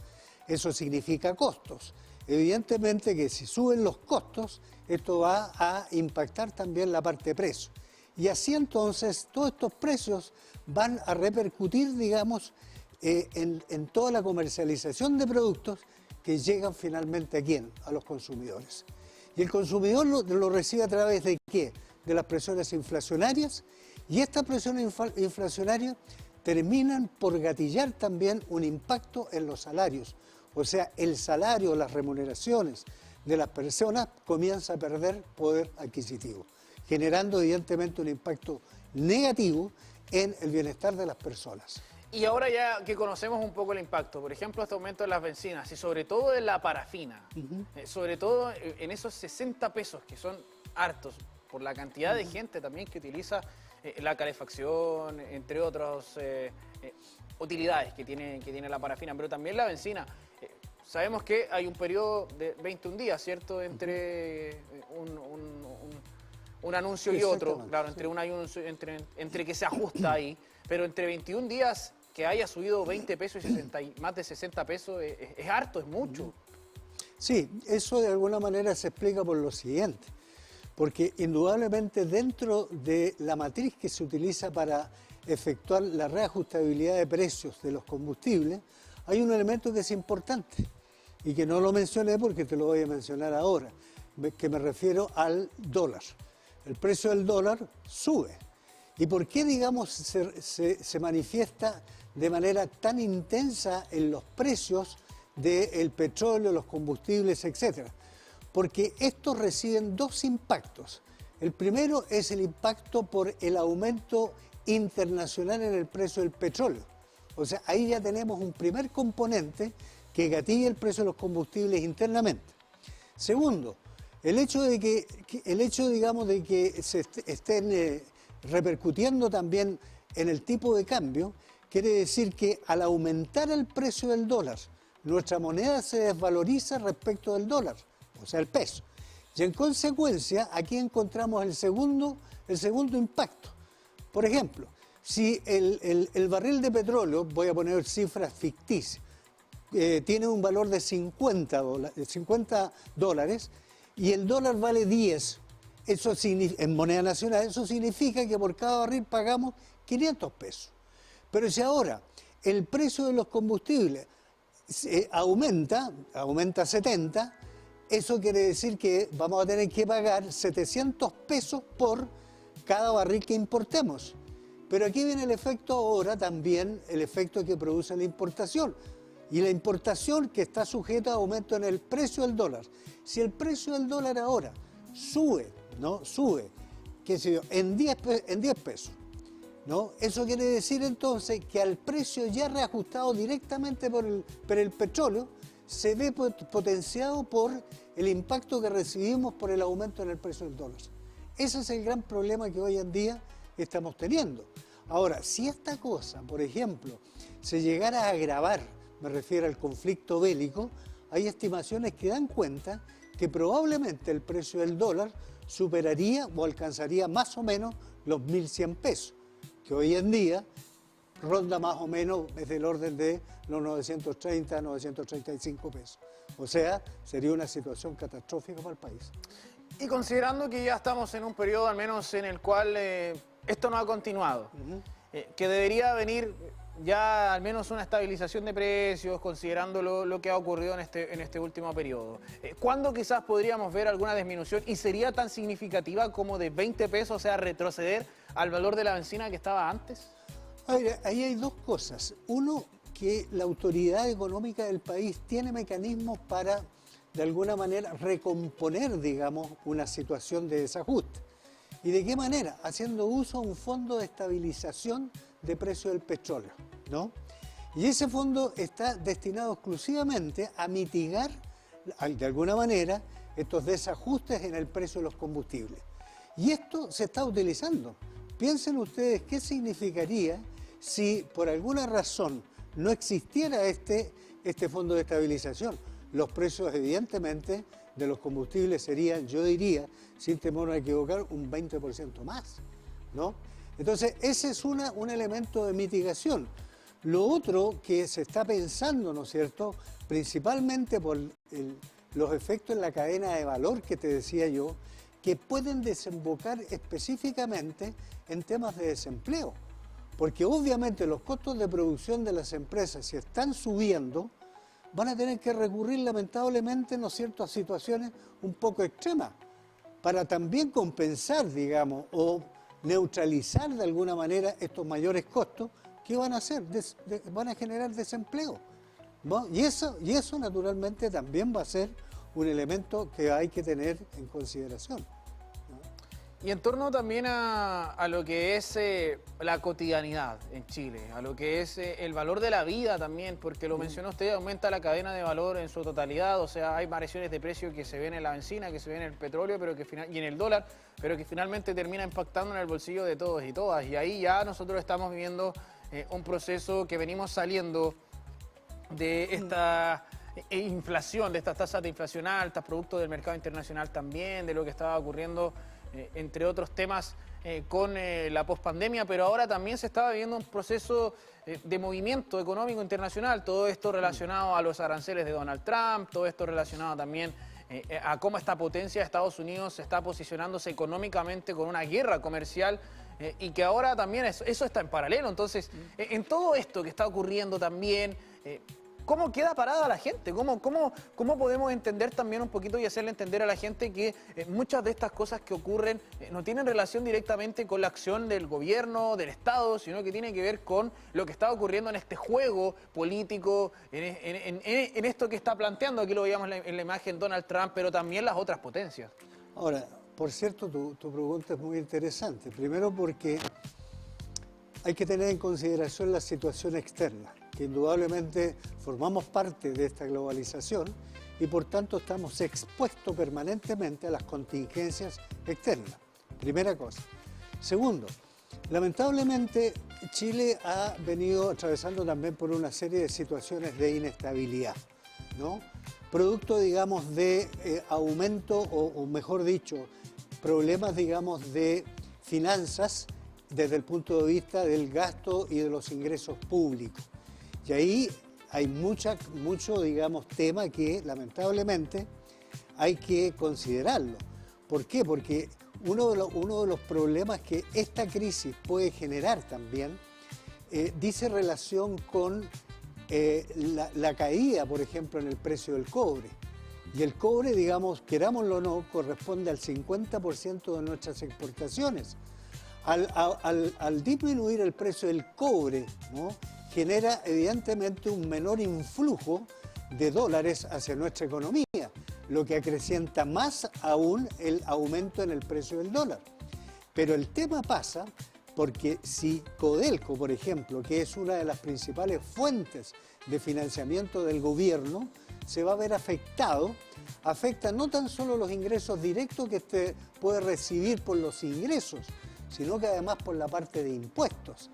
Eso significa costos. Evidentemente que si suben los costos, esto va a impactar también la parte de precio. Y así entonces todos estos precios van a repercutir, digamos, en toda la comercialización de productos que llegan finalmente ¿a quién? A los consumidores. Y el consumidor lo recibe a través de ¿qué? De las presiones inflacionarias, y estas presiones inflacionarias terminan por gatillar también un impacto en los salarios. O sea, el salario, las remuneraciones de las personas comienza a perder poder adquisitivo, generando evidentemente un impacto negativo en el bienestar de las personas. Y ahora ya que conocemos un poco el impacto, por ejemplo, este aumento de las bencinas y sobre todo en la parafina, sobre todo en esos 60 pesos que son hartos por la cantidad de gente también que utiliza la calefacción, entre otras utilidades que tiene la parafina, pero también la bencina. Sabemos que hay un periodo de 21 días, ¿cierto?, entre un anuncio y otro, claro, entre un anuncio, entre que se ajusta ahí, pero entre 21 días que haya subido 20 pesos y más de 60 pesos es harto, es mucho. Sí, eso de alguna manera se explica por lo siguiente, porque indudablemente dentro de la matriz que se utiliza para efectuar la reajustabilidad de precios de los combustibles, hay un elemento que es importante y que no lo mencioné porque te lo voy a mencionar ahora, que me refiero al dólar. El precio del dólar sube. ¿Y por qué, digamos, se manifiesta de manera tan intensa en los precios del petróleo, los combustibles, etcétera? Porque estos reciben dos impactos. El primero es el impacto por el aumento internacional en el precio del petróleo. O sea, ahí ya tenemos un primer componente que gatilla el precio de los combustibles internamente. Segundo, el hecho, digamos, de que se estén repercutiendo también en el tipo de cambio, quiere decir que al aumentar el precio del dólar, nuestra moneda se desvaloriza respecto del dólar, o sea, el peso. Y en consecuencia, aquí encontramos el segundo impacto. Por ejemplo, si el barril de petróleo, voy a poner cifras ficticias, tiene un valor de 50 dólares y el dólar vale 10, eso en moneda nacional, eso significa que por cada barril pagamos 500 pesos. Pero si ahora el precio de los combustibles aumenta 70, eso quiere decir que vamos a tener que pagar 700 pesos por cada barril que importemos. Pero aquí viene el efecto ahora también, el efecto que produce la importación. Y la importación que está sujeta a aumento en el precio del dólar. Si el precio del dólar ahora sube, ¿no? Sube, qué sé yo, en 10 pesos, ¿no? Eso quiere decir entonces que al precio ya reajustado directamente por el petróleo, se ve potenciado por el impacto que recibimos por el aumento en el precio del dólar. Ese es el gran problema que hoy en día estamos teniendo. Ahora, si esta cosa, por ejemplo, se llegara a agravar, me refiero al conflicto bélico, hay estimaciones que dan cuenta que probablemente el precio del dólar superaría o alcanzaría más o menos los 1.100 pesos, que hoy en día ronda más o menos desde el orden de los 930, 935 pesos. O sea, sería una situación catastrófica para el país. Y considerando que ya estamos en un periodo al menos en el cual esto no ha continuado, que debería venir ya al menos una estabilización de precios, considerando lo que ha ocurrido en este último periodo. ¿Cuándo quizás podríamos ver alguna disminución y sería tan significativa como de 20 pesos, o sea, retroceder al valor de la bencina que estaba antes? Ahí hay dos cosas. Uno, que la autoridad económica del país tiene mecanismos para, de alguna manera, recomponer, digamos, una situación de desajuste. ¿Y de qué manera? Haciendo uso de un fondo de estabilización de precio del petróleo, ¿no? Y ese fondo está destinado exclusivamente a mitigar, de alguna manera, estos desajustes en el precio de los combustibles. Y esto se está utilizando. Piensen ustedes qué significaría si por alguna razón no existiera este fondo de estabilización. Los precios, evidentemente, de los combustibles serían, yo diría, sin temor a equivocar, un 20% más, ¿no? Entonces, ese es un elemento de mitigación. Lo otro que se está pensando, ¿no es cierto?, principalmente por los efectos en la cadena de valor que te decía yo, que pueden desembocar específicamente en temas de desempleo. Porque obviamente los costos de producción de las empresas, si están subiendo, van a tener que recurrir lamentablemente, ¿no es cierto?, a situaciones un poco extremas, para también compensar, digamos, o neutralizar de alguna manera estos mayores costos. ¿Qué van a hacer? Van a generar desempleo, ¿no? Y eso naturalmente también va a ser un elemento que hay que tener en consideración. Y en torno también a lo que es la cotidianidad en Chile, a lo que es el valor de la vida también, porque lo mencionó usted, aumenta la cadena de valor en su totalidad, o sea, hay variaciones de precio que se ven en la bencina, que se ven en el petróleo y en el dólar, pero que finalmente termina impactando en el bolsillo de todos y todas. Y ahí ya nosotros estamos viviendo un proceso que venimos saliendo de esta inflación, de estas tasas de inflación altas, producto del mercado internacional también, de lo que estaba ocurriendo entre otros temas con la pospandemia, pero ahora también se estaba viviendo un proceso de movimiento económico internacional, todo esto relacionado a los aranceles de Donald Trump, todo esto relacionado también a cómo esta potencia de Estados Unidos está posicionándose económicamente con una guerra comercial y que ahora también eso está en paralelo. Entonces, en todo esto que está ocurriendo también, ¿cómo queda parada la gente? ¿Cómo podemos entender también un poquito y hacerle entender a la gente que muchas de estas cosas que ocurren no tienen relación directamente con la acción del gobierno, del Estado, sino que tiene que ver con lo que está ocurriendo en este juego político, en esto que está planteando, aquí lo veíamos en la imagen Donald Trump, pero también las otras potencias? Ahora, por cierto, tu pregunta es muy interesante. Primero porque hay que tener en consideración la situación externa, que indudablemente formamos parte de esta globalización y por tanto estamos expuestos permanentemente a las contingencias externas. Primera cosa. Segundo, lamentablemente Chile ha venido atravesando también por una serie de situaciones de inestabilidad, ¿no? Producto, digamos, de aumento o mejor dicho, problemas, digamos, de finanzas desde el punto de vista del gasto y de los ingresos públicos. Y ahí hay mucho, digamos, tema que lamentablemente hay que considerarlo. ¿Por qué? Porque uno de los problemas que esta crisis puede generar también dice relación con la caída, por ejemplo, en el precio del cobre. Y el cobre, digamos, querámoslo o no, corresponde al 50% de nuestras exportaciones. Al disminuir el precio del cobre, ¿no?, genera evidentemente un menor influjo de dólares hacia nuestra economía, lo que acrecienta más aún el aumento en el precio del dólar. Pero el tema pasa porque si Codelco, por ejemplo, que es una de las principales fuentes de financiamiento del gobierno, se va a ver afectado, afecta no tan solo los ingresos directos que usted puede recibir por los ingresos, sino que además por la parte de impuestos.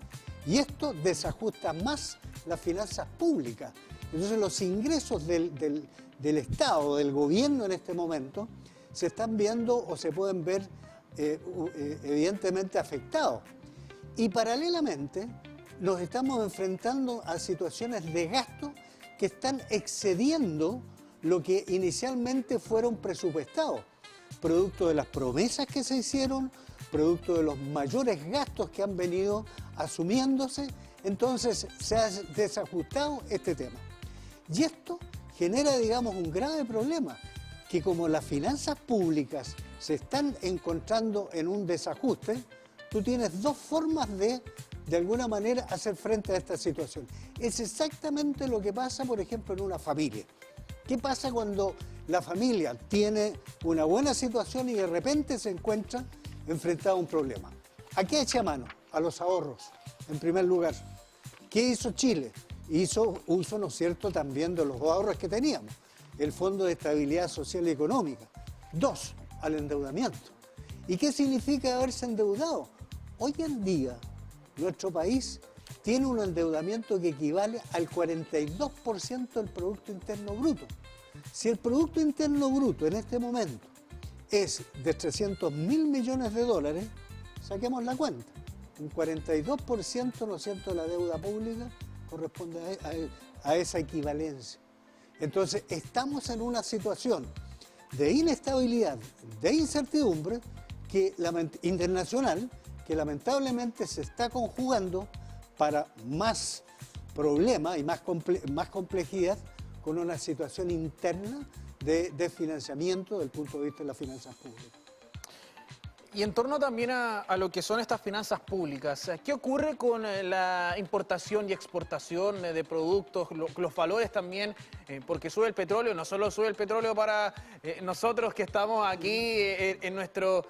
Y esto desajusta más las finanzas públicas. Entonces los ingresos del Estado, del gobierno en este momento, se están viendo o se pueden ver evidentemente afectados. Y paralelamente nos estamos enfrentando a situaciones de gasto que están excediendo lo que inicialmente fueron presupuestados, producto de las promesas que se hicieron, producto de los mayores gastos que han venido asumiéndose. Entonces se ha desajustado este tema. Y esto genera, digamos, un grave problema, que como las finanzas públicas se están encontrando en un desajuste, tú tienes dos formas de alguna manera, hacer frente a esta situación. Es exactamente lo que pasa, por ejemplo, en una familia. ¿Qué pasa cuando la familia tiene una buena situación y de repente se encuentra enfrentada a un problema? ¿A qué echa mano? A los ahorros, en primer lugar. ¿Qué hizo Chile? Hizo uso, ¿no es cierto?, también de los ahorros que teníamos, el Fondo de Estabilidad Social y Económica. Dos, al endeudamiento. ¿Y qué significa haberse endeudado? Hoy en día, nuestro país tiene un endeudamiento que equivale al 42% del Producto Interno Bruto. Si el Producto Interno Bruto en este momento es de 300.000 millones de dólares, saquemos la cuenta. Un 42%, ¿no es cierto?, de la deuda pública corresponde a esa equivalencia. Entonces, estamos en una situación de inestabilidad, de incertidumbre internacional, que lamentablemente se está conjugando para más problemas y más complejidad con una situación interna de financiamiento desde el punto de vista de las finanzas públicas. Y en torno también a lo que son estas finanzas públicas, ¿qué ocurre con la importación y exportación de productos, los valores también? Porque sube el petróleo, no solo sube el petróleo para nosotros que estamos aquí en nuestro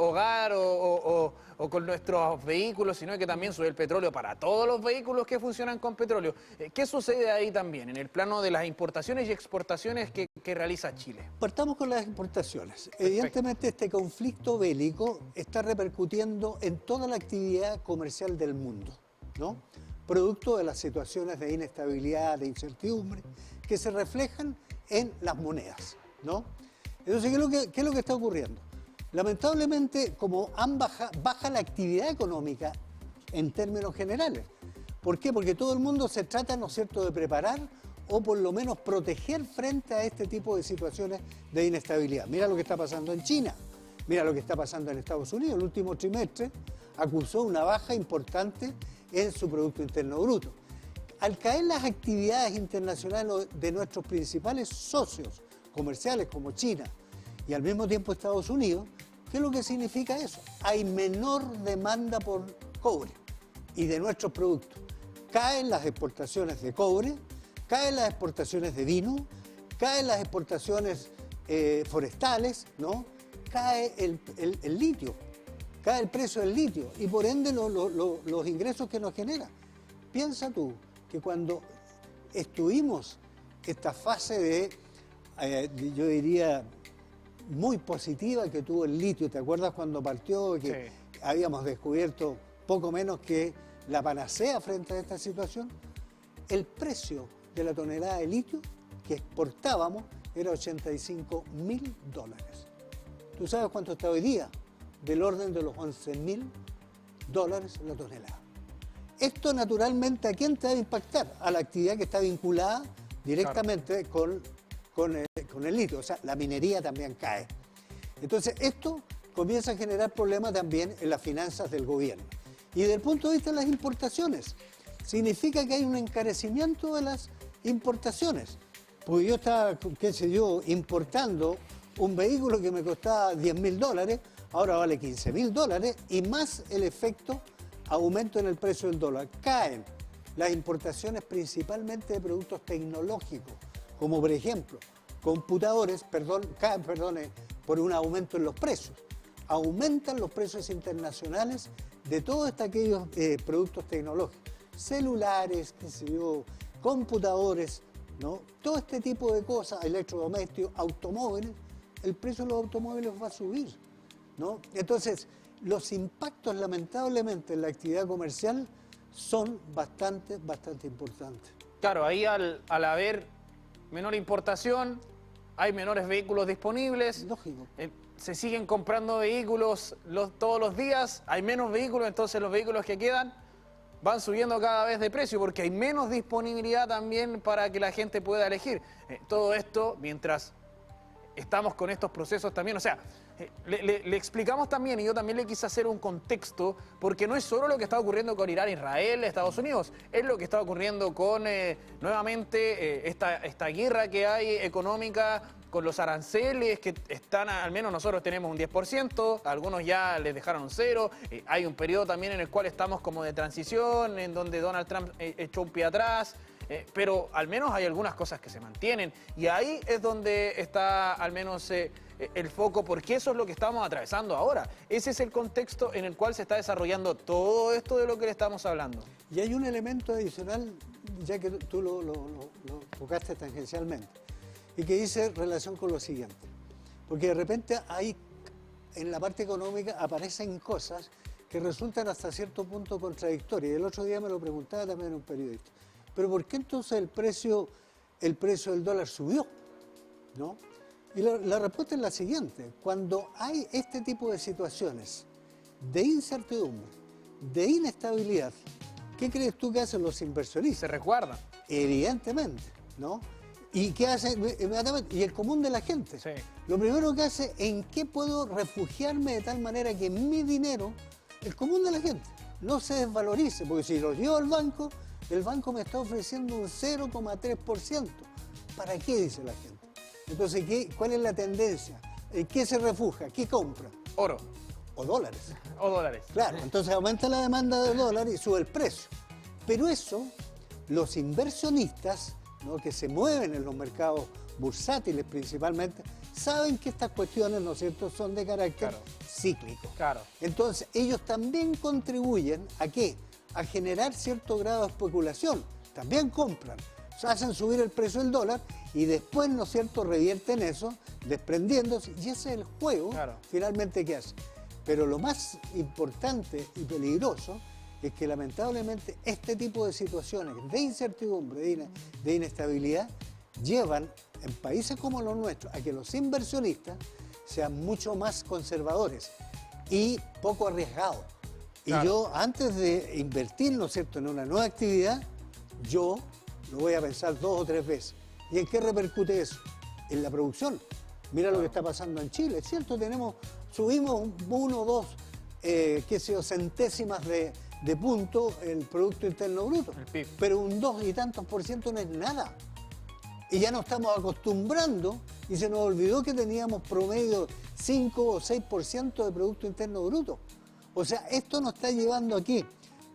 hogar o con nuestros vehículos, sino que también sube el petróleo para todos los vehículos que funcionan con petróleo. ¿Qué sucede ahí también, en el plano de las importaciones y exportaciones que realiza Chile? Partamos con las exportaciones. Perfecto. Evidentemente este conflicto bélico está repercutiendo en toda la actividad comercial del mundo, ¿no?, producto de las situaciones de inestabilidad, de incertidumbre, que se reflejan en las monedas, ¿no? Entonces, ¿qué es lo que está ocurriendo? Lamentablemente, como baja la actividad económica en términos generales. ¿Por qué? Porque todo el mundo se trata, ¿no es cierto?, de preparar o por lo menos proteger frente a este tipo de situaciones de inestabilidad. Mira lo que está pasando en China, mira lo que está pasando en Estados Unidos. El último trimestre acusó una baja importante en su Producto Interno Bruto. Al caer las actividades internacionales de nuestros principales socios comerciales como China y al mismo tiempo Estados Unidos, ¿qué es lo que significa eso? Hay menor demanda por cobre y de nuestros productos. Caen las exportaciones de cobre, caen las exportaciones de vino, caen las exportaciones forestales, ¿no? Cae el litio, cae el precio del litio y por ende los ingresos que nos genera. Piensa tú que cuando estuvimos esta fase de, yo diría, muy positiva que tuvo el litio, ¿te acuerdas cuando partió? Que sí, habíamos descubierto poco menos que la panacea frente a esta situación. El precio de la tonelada de litio que exportábamos era $85.000. ¿Tú sabes cuánto está hoy día? Del orden de los $11.000 la tonelada. Esto naturalmente, ¿a quién te va a impactar? A la actividad que está vinculada directamente, claro, con el litio, o sea, la minería también cae. Entonces, esto comienza a generar problemas también en las finanzas del gobierno. Y desde el punto de vista de las importaciones, significa que hay un encarecimiento de las importaciones. Porque yo estaba, qué sé yo, importando un vehículo que me costaba $10.000, ahora vale $15.000 y más el efecto aumento en el precio del dólar. Caen las importaciones principalmente de productos tecnológicos, como por ejemplo computadores, caen por un aumento en los precios. Aumentan los precios internacionales de todos aquellos productos tecnológicos, celulares, qué sé yo, computadores, ¿no? Todo este tipo de cosas, electrodomésticos, automóviles, el precio de los automóviles va a subir, ¿no? Entonces, los impactos lamentablemente en la actividad comercial son bastante importantes. Claro, ahí al haber menor importación, hay menores vehículos disponibles. Lógico. Se siguen comprando vehículos todos los días, hay menos vehículos, entonces los vehículos que quedan van subiendo cada vez de precio porque hay menos disponibilidad también para que la gente pueda elegir. Todo esto mientras estamos con estos procesos también, o sea, le explicamos también, y yo también le quise hacer un contexto, porque no es solo lo que está ocurriendo con Irán, Israel, Estados Unidos, es lo que está ocurriendo con nuevamente esta guerra que hay económica, con los aranceles que están, al menos nosotros tenemos un 10%, algunos ya les dejaron un 0%, hay un periodo también en el cual estamos como de transición, en donde Donald Trump echó un pie atrás, pero al menos hay algunas cosas que se mantienen y ahí es donde está al menos el foco, porque eso es lo que estamos atravesando ahora. Ese es el contexto en el cual se está desarrollando todo esto de lo que le estamos hablando. Y hay un elemento adicional, ya que tú lo tocaste tangencialmente, y que dice relación con lo siguiente. Porque de repente hay, en la parte económica aparecen cosas que resultan hasta cierto punto contradictorias. Y el otro día me lo preguntaba también un periodista. ¿Pero por qué entonces el precio del dólar subió? ¿No? Y la respuesta es la siguiente. Cuando hay este tipo de situaciones de incertidumbre, de inestabilidad, ¿qué crees tú que hacen los inversionistas? Se resguardan. Evidentemente, ¿no? ¿Y qué hace inmediatamente? Y el común de la gente. Sí. Lo primero que hace, ¿en qué puedo refugiarme de tal manera que mi dinero, el común de la gente, no se desvalorice? Porque si lo llevo al banco, el banco me está ofreciendo un 0,3%. ¿Para qué? Dice la gente. Entonces, ¿cuál es la tendencia? ¿En qué se refugia? ¿Qué compra? Oro. O dólares. O dólares. Claro, entonces aumenta la demanda de dólares y sube el precio. Pero eso, los inversionistas, ¿no?, que se mueven en los mercados bursátiles principalmente, saben que estas cuestiones, ¿no es cierto?, son de carácter cíclico. Claro. Entonces, ellos también contribuyen ¿a qué? A generar cierto grado de especulación. También compran, o sea, hacen subir el precio del dólar y después, ¿no es cierto?, revierten eso, desprendiéndose, y ese es el juego finalmente que hace. Pero lo más importante y peligroso es que lamentablemente este tipo de situaciones de incertidumbre, de inestabilidad, llevan en países como los nuestros a que los inversionistas sean mucho más conservadores y poco arriesgados. Claro. Y yo, antes de invertir, ¿no es cierto?, en una nueva actividad, yo lo voy a pensar 2 o 3 veces. ¿Y en qué repercute eso? En la producción. Mira lo que está pasando en Chile, ¿cierto? Subimos 1 o 2 centésimas de punto el Producto Interno Bruto. El PIB. Pero un 2 y tantos % no es nada. Y ya nos estamos acostumbrando y se nos olvidó que teníamos promedio 5 o 6% de Producto Interno Bruto. O sea, esto nos está llevando aquí,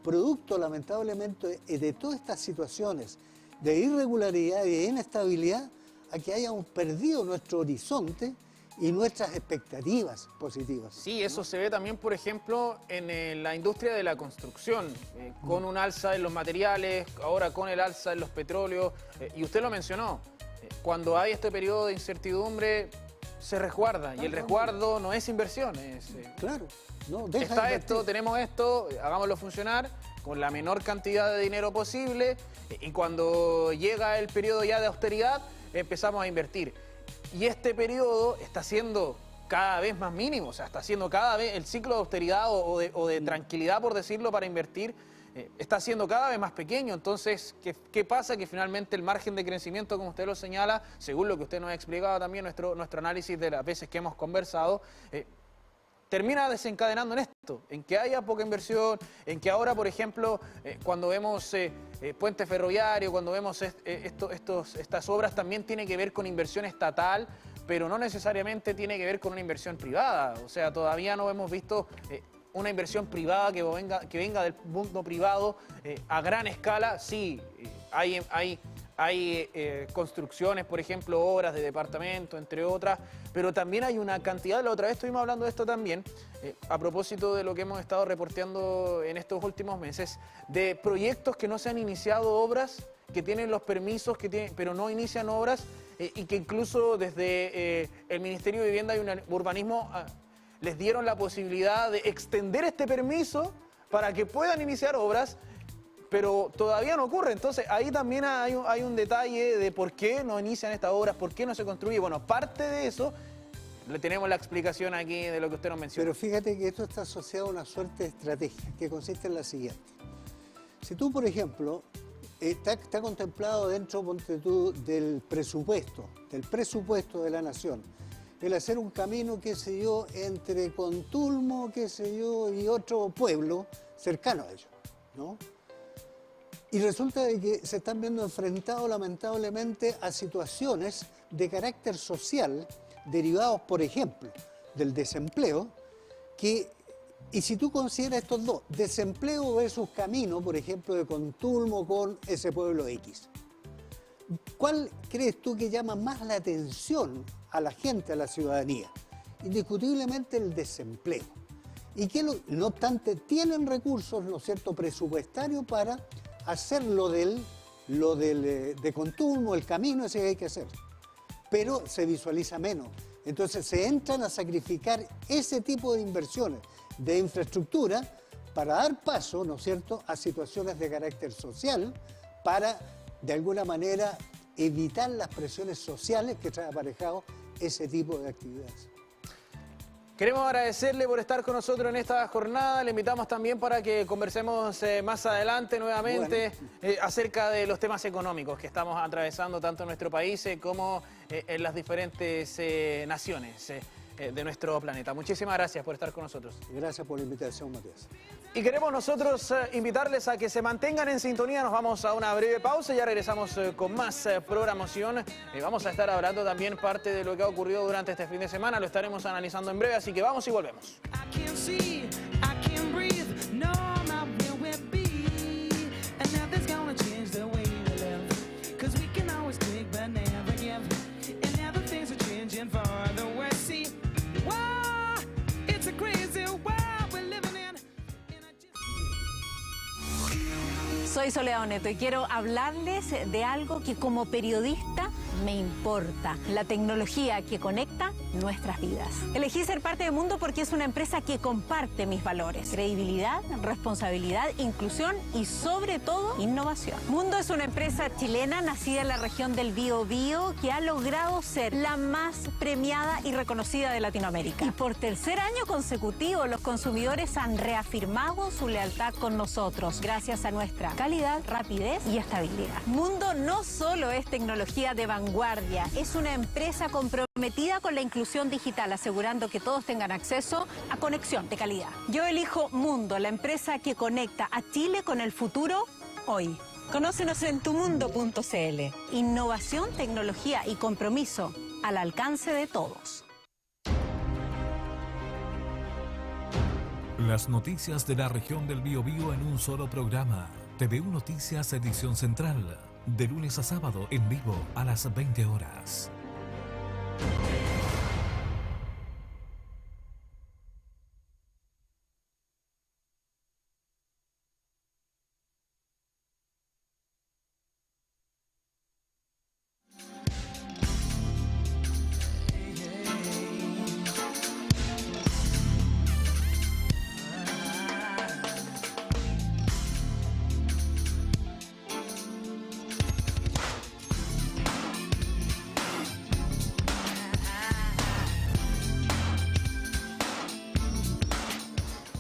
producto lamentablemente de todas estas situaciones de irregularidad y de inestabilidad, a que hayamos perdido nuestro horizonte y nuestras expectativas positivas. Sí, eso se ve también, por ejemplo, en la industria de la construcción, con un alza en los materiales, ahora con el alza en los petróleos, y usted lo mencionó, cuando hay este periodo de incertidumbre se resguarda, y el resguardo no es inversión, es... Claro, no, está esto, tenemos esto, hagámoslo funcionar con la menor cantidad de dinero posible, y cuando llega el periodo ya de austeridad, empezamos a invertir. Y este periodo está siendo cada vez más mínimo, o sea, está siendo cada vez el ciclo de austeridad o de tranquilidad, por decirlo, para invertir, está siendo cada vez más pequeño. Entonces, ¿qué pasa? Que finalmente el margen de crecimiento, como usted lo señala, según lo que usted nos ha explicado también, nuestro análisis de las veces que hemos conversado, termina desencadenando en esto, en que haya poca inversión, en que ahora, por ejemplo, cuando vemos puente ferroviario, cuando vemos estas obras, también tiene que ver con inversión estatal, pero no necesariamente tiene que ver con una inversión privada. O sea, todavía no hemos visto una inversión privada que venga del mundo privado a gran escala. Sí, hay construcciones, por ejemplo, obras de departamento, entre otras, pero también hay una cantidad, la otra vez estuvimos hablando de esto también, a propósito de lo que hemos estado reporteando en estos últimos meses, de proyectos que no se han iniciado obras, que tienen los permisos, pero no inician obras, y que incluso desde el Ministerio de Vivienda y Urbanismo les dieron la posibilidad de extender este permiso para que puedan iniciar obras, pero todavía no ocurre. Entonces ahí también hay un detalle de por qué no inician estas obras, por qué no se construye. Bueno, parte de eso le tenemos la explicación aquí de lo que usted nos menciona. Pero fíjate que esto está asociado a una suerte de estrategia que consiste en la siguiente. Si tú, por ejemplo, está contemplado dentro, ponte tú, del presupuesto de la nación, el hacer un camino, qué sé yo, entre Contulmo, qué sé yo, y otro pueblo cercano a ellos, ¿no? Y resulta de que se están viendo enfrentados lamentablemente a situaciones de carácter social derivados, por ejemplo, del desempleo, y si tú consideras estos dos, desempleo versus camino, por ejemplo, de Contulmo con ese pueblo X, ¿cuál crees tú que llama más la atención a la gente, a la ciudadanía? Indiscutiblemente el desempleo. Y que no obstante tienen recursos, ¿no es cierto?, presupuestarios para hacer de Contulmo, el camino ese que hay que hacer, pero se visualiza menos. Entonces se entran a sacrificar ese tipo de inversiones de infraestructura para dar paso, ¿no es cierto?, a situaciones de carácter social, para de alguna manera evitar las presiones sociales que trae aparejado ese tipo de actividades. Queremos agradecerle por estar con nosotros en esta jornada. Le invitamos también para que conversemos más adelante nuevamente acerca de los temas económicos que estamos atravesando tanto en nuestro país como en las diferentes naciones de nuestro planeta. Muchísimas gracias por estar con nosotros. Gracias por la invitación, Matías. Y queremos nosotros invitarles a que se mantengan en sintonía. Nos vamos a una breve pausa y ya regresamos con más programación. Vamos a estar hablando también parte de lo que ha ocurrido durante este fin de semana. Lo estaremos analizando en breve, así que vamos y volvemos. Soy Soledad Oneto y quiero hablarles de algo que como periodista me importa, la tecnología que conecta nuestras vidas. Elegí ser parte de Mundo porque es una empresa que comparte mis valores: credibilidad, responsabilidad, inclusión y sobre todo innovación. Mundo es una empresa chilena nacida en la región del Biobío que ha logrado ser la más premiada y reconocida de Latinoamérica. Y por tercer año consecutivo los consumidores han reafirmado su lealtad con nosotros gracias a nuestra calidad, rapidez y estabilidad. Mundo no solo es tecnología de vanguardia, es una empresa comprometida con la inclusión digital, asegurando que todos tengan acceso a conexión de calidad. Yo elijo Mundo, la empresa que conecta a Chile con el futuro hoy. Conócenos en tumundo.cl. Innovación, tecnología y compromiso al alcance de todos. Las noticias de la región del Biobío en un solo programa. TVU Noticias Edición Central. De lunes a sábado en vivo a las 20 horas.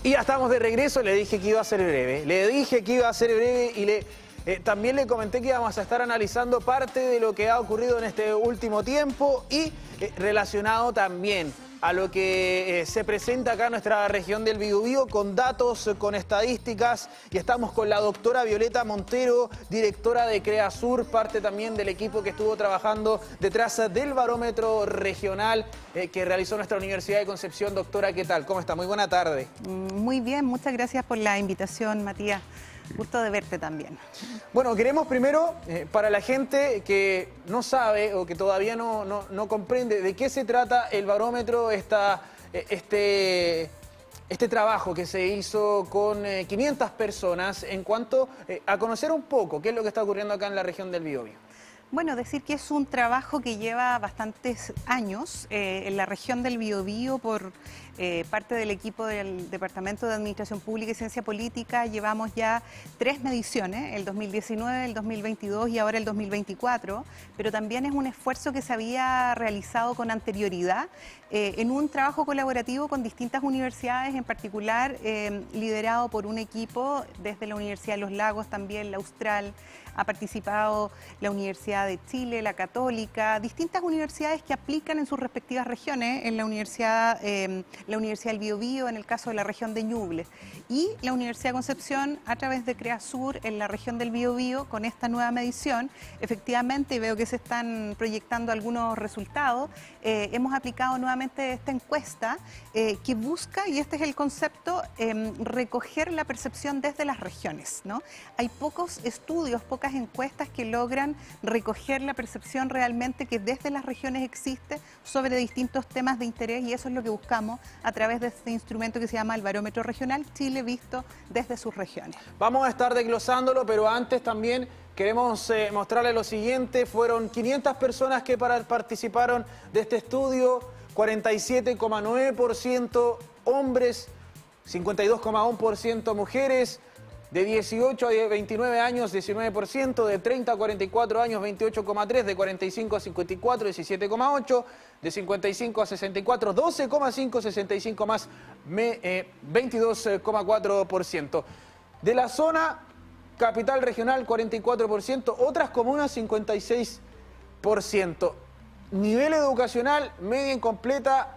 Y ya estamos de regreso. Le dije que iba a ser breve. Y también le comenté que íbamos a estar analizando parte de lo que ha ocurrido en este último tiempo y relacionado también a lo que se presenta acá en nuestra región del Biobío, con datos, con estadísticas, y estamos con la doctora Violeta Montero, directora de CREASUR, parte también del equipo que estuvo trabajando detrás del barómetro regional que realizó nuestra Universidad de Concepción. Doctora, ¿qué tal? ¿Cómo está? Muy buena tarde. Muy bien, muchas gracias por la invitación, Matías. Gusto de verte también. Bueno, queremos primero, para la gente que no sabe o que todavía no comprende de qué se trata el barómetro, este trabajo que se hizo con 500 personas en cuanto a conocer un poco qué es lo que está ocurriendo acá en la región del Biobío. Bueno, decir que es un trabajo que lleva bastantes años en la región del Biobío por parte del equipo del Departamento de Administración Pública y Ciencia Política. Llevamos ya 3 mediciones, el 2019, el 2022 y ahora el 2024, pero también es un esfuerzo que se había realizado con anterioridad en un trabajo colaborativo con distintas universidades, en particular liderado por un equipo desde la Universidad de los Lagos, también la Austral, ha participado la Universidad de Chile, la Católica, distintas universidades que aplican en sus respectivas regiones, en la Universidad del Biobío, en el caso de la región de Ñuble, y la Universidad de Concepción a través de CREASUR en la región del Biobío con esta nueva medición. Efectivamente, veo que se están proyectando algunos resultados. Hemos aplicado nuevamente esta encuesta que busca, y este es el concepto, recoger la percepción desde las regiones, ¿no? Hay pocos estudios, pocas encuestas que logran recoger la percepción realmente que desde las regiones existe sobre distintos temas de interés, y eso es lo que buscamos a través de este instrumento que se llama el Barómetro Regional Chile visto desde sus regiones. Vamos a estar desglosándolo, pero antes también queremos mostrarle lo siguiente. Fueron 500 personas que participaron de este estudio, 47,9% hombres, 52,1% mujeres. De 18 a 29 años, 19%, de 30 a 44 años, 28,3%, de 45 a 54, 17,8%, de 55 a 64, 12,5%, 65 más, 22,4%. De la zona capital regional, 44%, otras comunas, 56%. Nivel educacional, media incompleta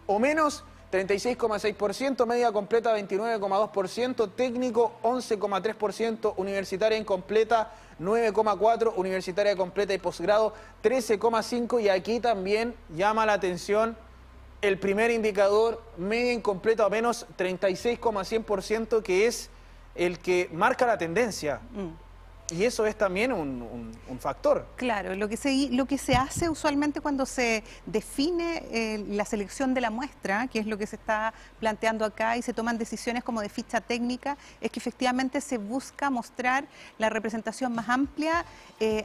o menos, 36,6%, media completa 29,2%, técnico 11,3%, universitaria incompleta 9,4%, universitaria completa y posgrado 13,5%, y aquí también llama la atención el primer indicador, media incompleta o menos 36,100%, que es el que marca la tendencia. Y eso es también un factor. Claro, lo que se hace usualmente cuando se define la selección de la muestra, que es lo que se está planteando acá, y se toman decisiones como de ficha técnica, es que efectivamente se busca mostrar la representación más amplia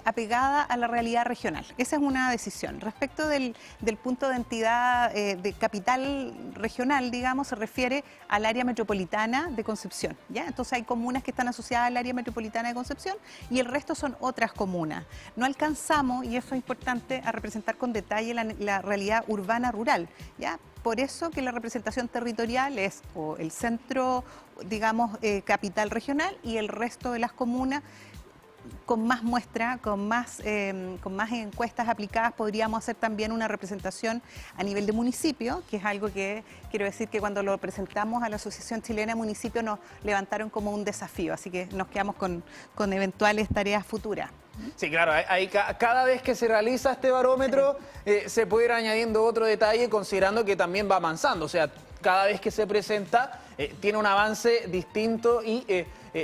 apegada a la realidad regional. Esa es una decisión. Respecto del punto de entidad de capital regional, digamos, se refiere al área metropolitana de Concepción, ¿ya? Entonces hay comunas que están asociadas al área metropolitana de Concepción y el resto son otras comunas. No alcanzamos, y eso es importante, a representar con detalle la realidad urbana rural, ¿ya? Por eso que la representación territorial es o el centro, digamos, capital regional, y el resto de las comunas con más muestra, con más encuestas aplicadas, podríamos hacer también una representación a nivel de municipio, que es algo que quiero decir que cuando lo presentamos a la Asociación Chilena de Municipios nos levantaron como un desafío, así que nos quedamos con eventuales tareas futuras. Sí, claro, cada vez que se realiza este barómetro se puede ir añadiendo otro detalle, considerando que también va avanzando, o sea, cada vez que se presenta tiene un avance distinto, y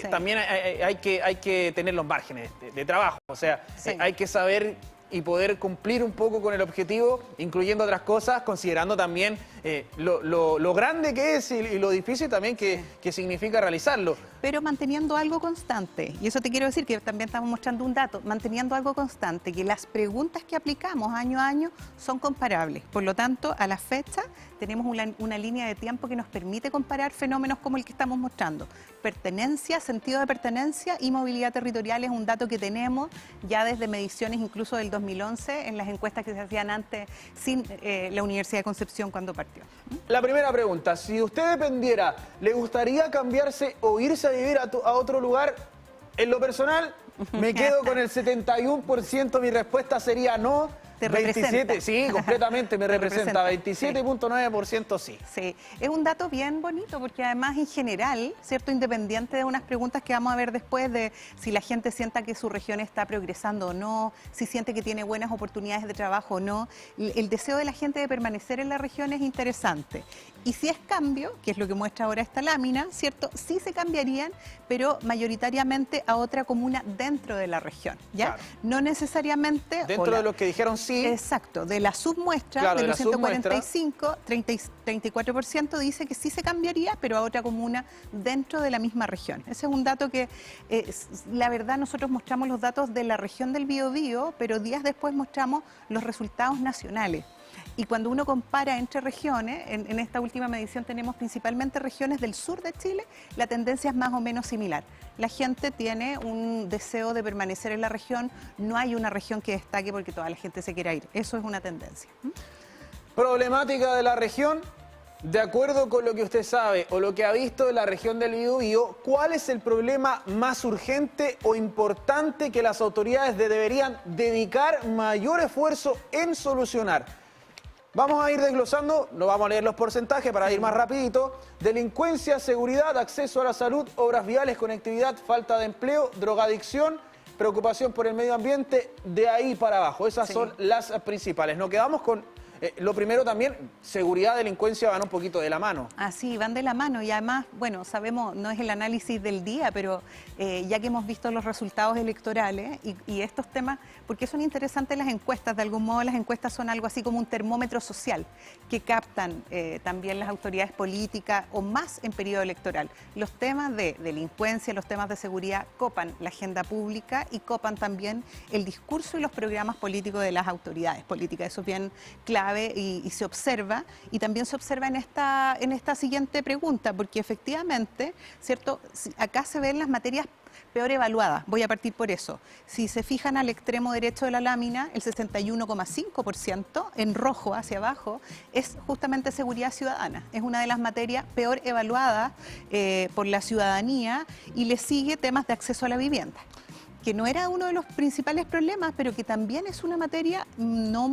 también hay que tener los márgenes de trabajo, o sea, hay que saber y poder cumplir un poco con el objetivo, incluyendo otras cosas, considerando también lo grande que es y lo difícil también que significa realizarlo. Pero manteniendo algo constante, y eso te quiero decir que también estamos mostrando un dato, manteniendo algo constante, que las preguntas que aplicamos año a año son comparables. Por lo tanto, a la fecha tenemos una línea de tiempo que nos permite comparar fenómenos como el que estamos mostrando. Pertenencia, sentido de pertenencia y movilidad territorial es un dato que tenemos ya desde mediciones incluso del 2011 en las encuestas que se hacían antes sin la Universidad de Concepción cuando partió. La primera pregunta, si usted dependiera, ¿le gustaría cambiarse o irse a vivir a otro lugar? En lo personal, me quedo con el 71%, mi respuesta sería no. Te 27, representa. sí, completamente me representa. 27.9% sí. Sí, es un dato bien bonito porque además en general, ¿cierto? Independiente de unas preguntas que vamos a ver después de si la gente sienta que su región está progresando o no, si siente que tiene buenas oportunidades de trabajo o no, el deseo de la gente de permanecer en la región es interesante. Y si es cambio, que es lo que muestra ahora esta lámina, ¿cierto? Sí se cambiarían, pero mayoritariamente a otra comuna dentro de la región, ¿ya? Claro. No necesariamente... Dentro de los que dijeron sí. Exacto, de la submuestra, Claro, de de los la submuestra. 145, 34% dice que sí se cambiaría, pero a otra comuna dentro de la misma región. Ese es un dato que, la verdad, nosotros mostramos los datos de la región del Biobío, pero días después mostramos los resultados nacionales. Y cuando uno compara entre regiones, en esta última medición tenemos principalmente regiones del sur de Chile, la tendencia es más o menos similar. La gente tiene un deseo de permanecer en la región, no hay una región que destaque porque toda la gente se quiera ir. Eso es una tendencia. Problemática de la región, de acuerdo con lo que usted sabe o lo que ha visto de la región del Biobío, ¿cuál es el problema más urgente o importante que las autoridades deberían dedicar mayor esfuerzo en solucionar? Vamos a ir desglosando, no vamos a leer los porcentajes para ir más rapidito. Delincuencia, seguridad, acceso a la salud, obras viales, conectividad, falta de empleo, drogadicción, preocupación por el medio ambiente, de ahí para abajo. Esas son las principales. Nos quedamos con lo primero también, seguridad, delincuencia van un poquito de la mano. Así, van de la mano y además, bueno, sabemos, no es el análisis del día, pero ya que hemos visto los resultados electorales y estos temas, porque son interesantes las encuestas, de algún modo las encuestas son algo así como un termómetro social que captan también las autoridades políticas o más en periodo electoral. Los temas de delincuencia, los temas de seguridad copan la agenda pública y copan también el discurso y los programas políticos de las autoridades políticas. Eso es bien clave y se observa, y también se observa en esta siguiente pregunta, porque efectivamente, ¿cierto? Acá se ven las materias peor evaluadas, voy a partir por eso. Si se fijan al extremo derecho de la lámina, el 61,5% en rojo hacia abajo es justamente seguridad ciudadana. Es una de las materias peor evaluadas por la ciudadanía y le sigue temas de acceso a la vivienda, que no era uno de los principales problemas, pero que también es una materia no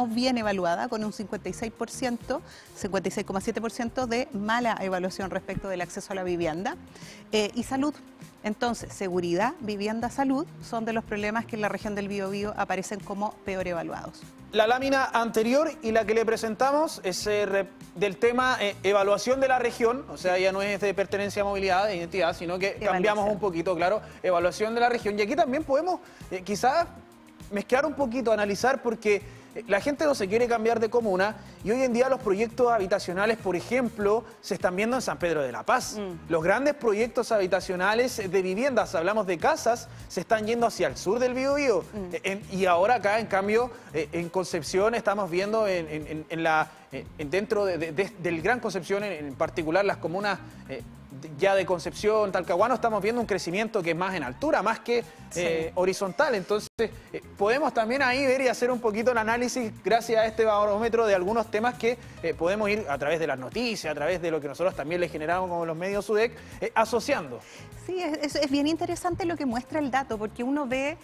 bien evaluada, con un 56,7% de mala evaluación respecto del acceso a la vivienda. Y salud. Entonces, seguridad, vivienda, salud son de los problemas que en la región del Biobío aparecen como peor evaluados. La lámina anterior y la que le presentamos es del tema evaluación de la región, o sea, ya no es de pertenencia, movilidad, de identidad, sino que cambiamos un poquito, claro, evaluación de la región. Y aquí también podemos quizás mezclar un poquito, analizar, porque la gente no se quiere cambiar de comuna y hoy en día los proyectos habitacionales, por ejemplo, se están viendo en San Pedro de la Paz. Los grandes proyectos habitacionales de viviendas, hablamos de casas, se están yendo hacia el sur del Biobío. Y ahora acá, en cambio, en Concepción estamos viendo dentro del Gran Concepción, en particular las comunas ya de Concepción, Talcahuano, estamos viendo un crecimiento que es más en altura, más que horizontal. Entonces, podemos también ahí ver y hacer un poquito el análisis gracias a este barómetro de algunos temas que podemos ir a través de las noticias, a través de lo que nosotros también le generamos como los medios UDEC, asociando. Sí, es bien interesante lo que muestra el dato, porque uno ve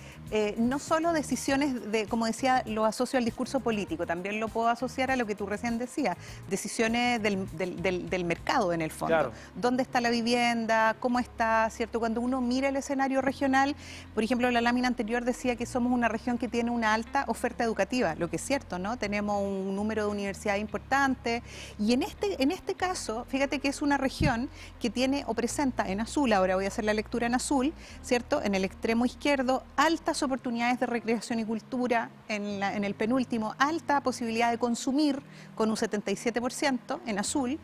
no solo decisiones de, como decía, lo asocio al discurso político, también lo puedo asociar a lo que tú recién decías, decisiones del mercado en el fondo. Claro. ¿Dónde está la vivienda? ¿Cómo está? ¿Cierto? Cuando uno mira el escenario regional, por ejemplo, la lámina anterior decía que somos una región que tiene una alta oferta educativa, lo que es cierto, ¿no? Tenemos un número de universidades importante y en este caso, fíjate que es una región que tiene o presenta en azul, ahora voy a hacer la lectura en azul, ¿cierto? En el extremo izquierdo, altas oportunidades de recreación y cultura, en el penúltimo, alta posibilidad de consumir con un 77% en azul,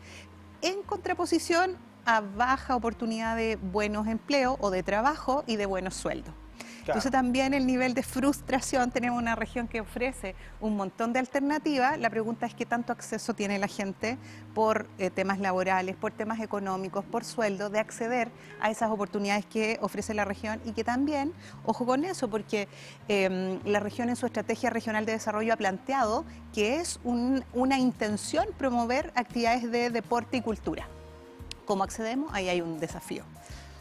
en contraposición a baja oportunidad de buenos empleos o de trabajo y de buenos sueldos. Claro. Entonces también el nivel de frustración, tenemos una región que ofrece un montón de alternativas, la pregunta es qué tanto acceso tiene la gente por temas laborales, por temas económicos, por sueldo, de acceder a esas oportunidades que ofrece la región y que también, ojo con eso, porque la región en su estrategia regional de desarrollo ha planteado que es una intención promover actividades de deporte y cultura. ¿Cómo accedemos? Ahí hay un desafío.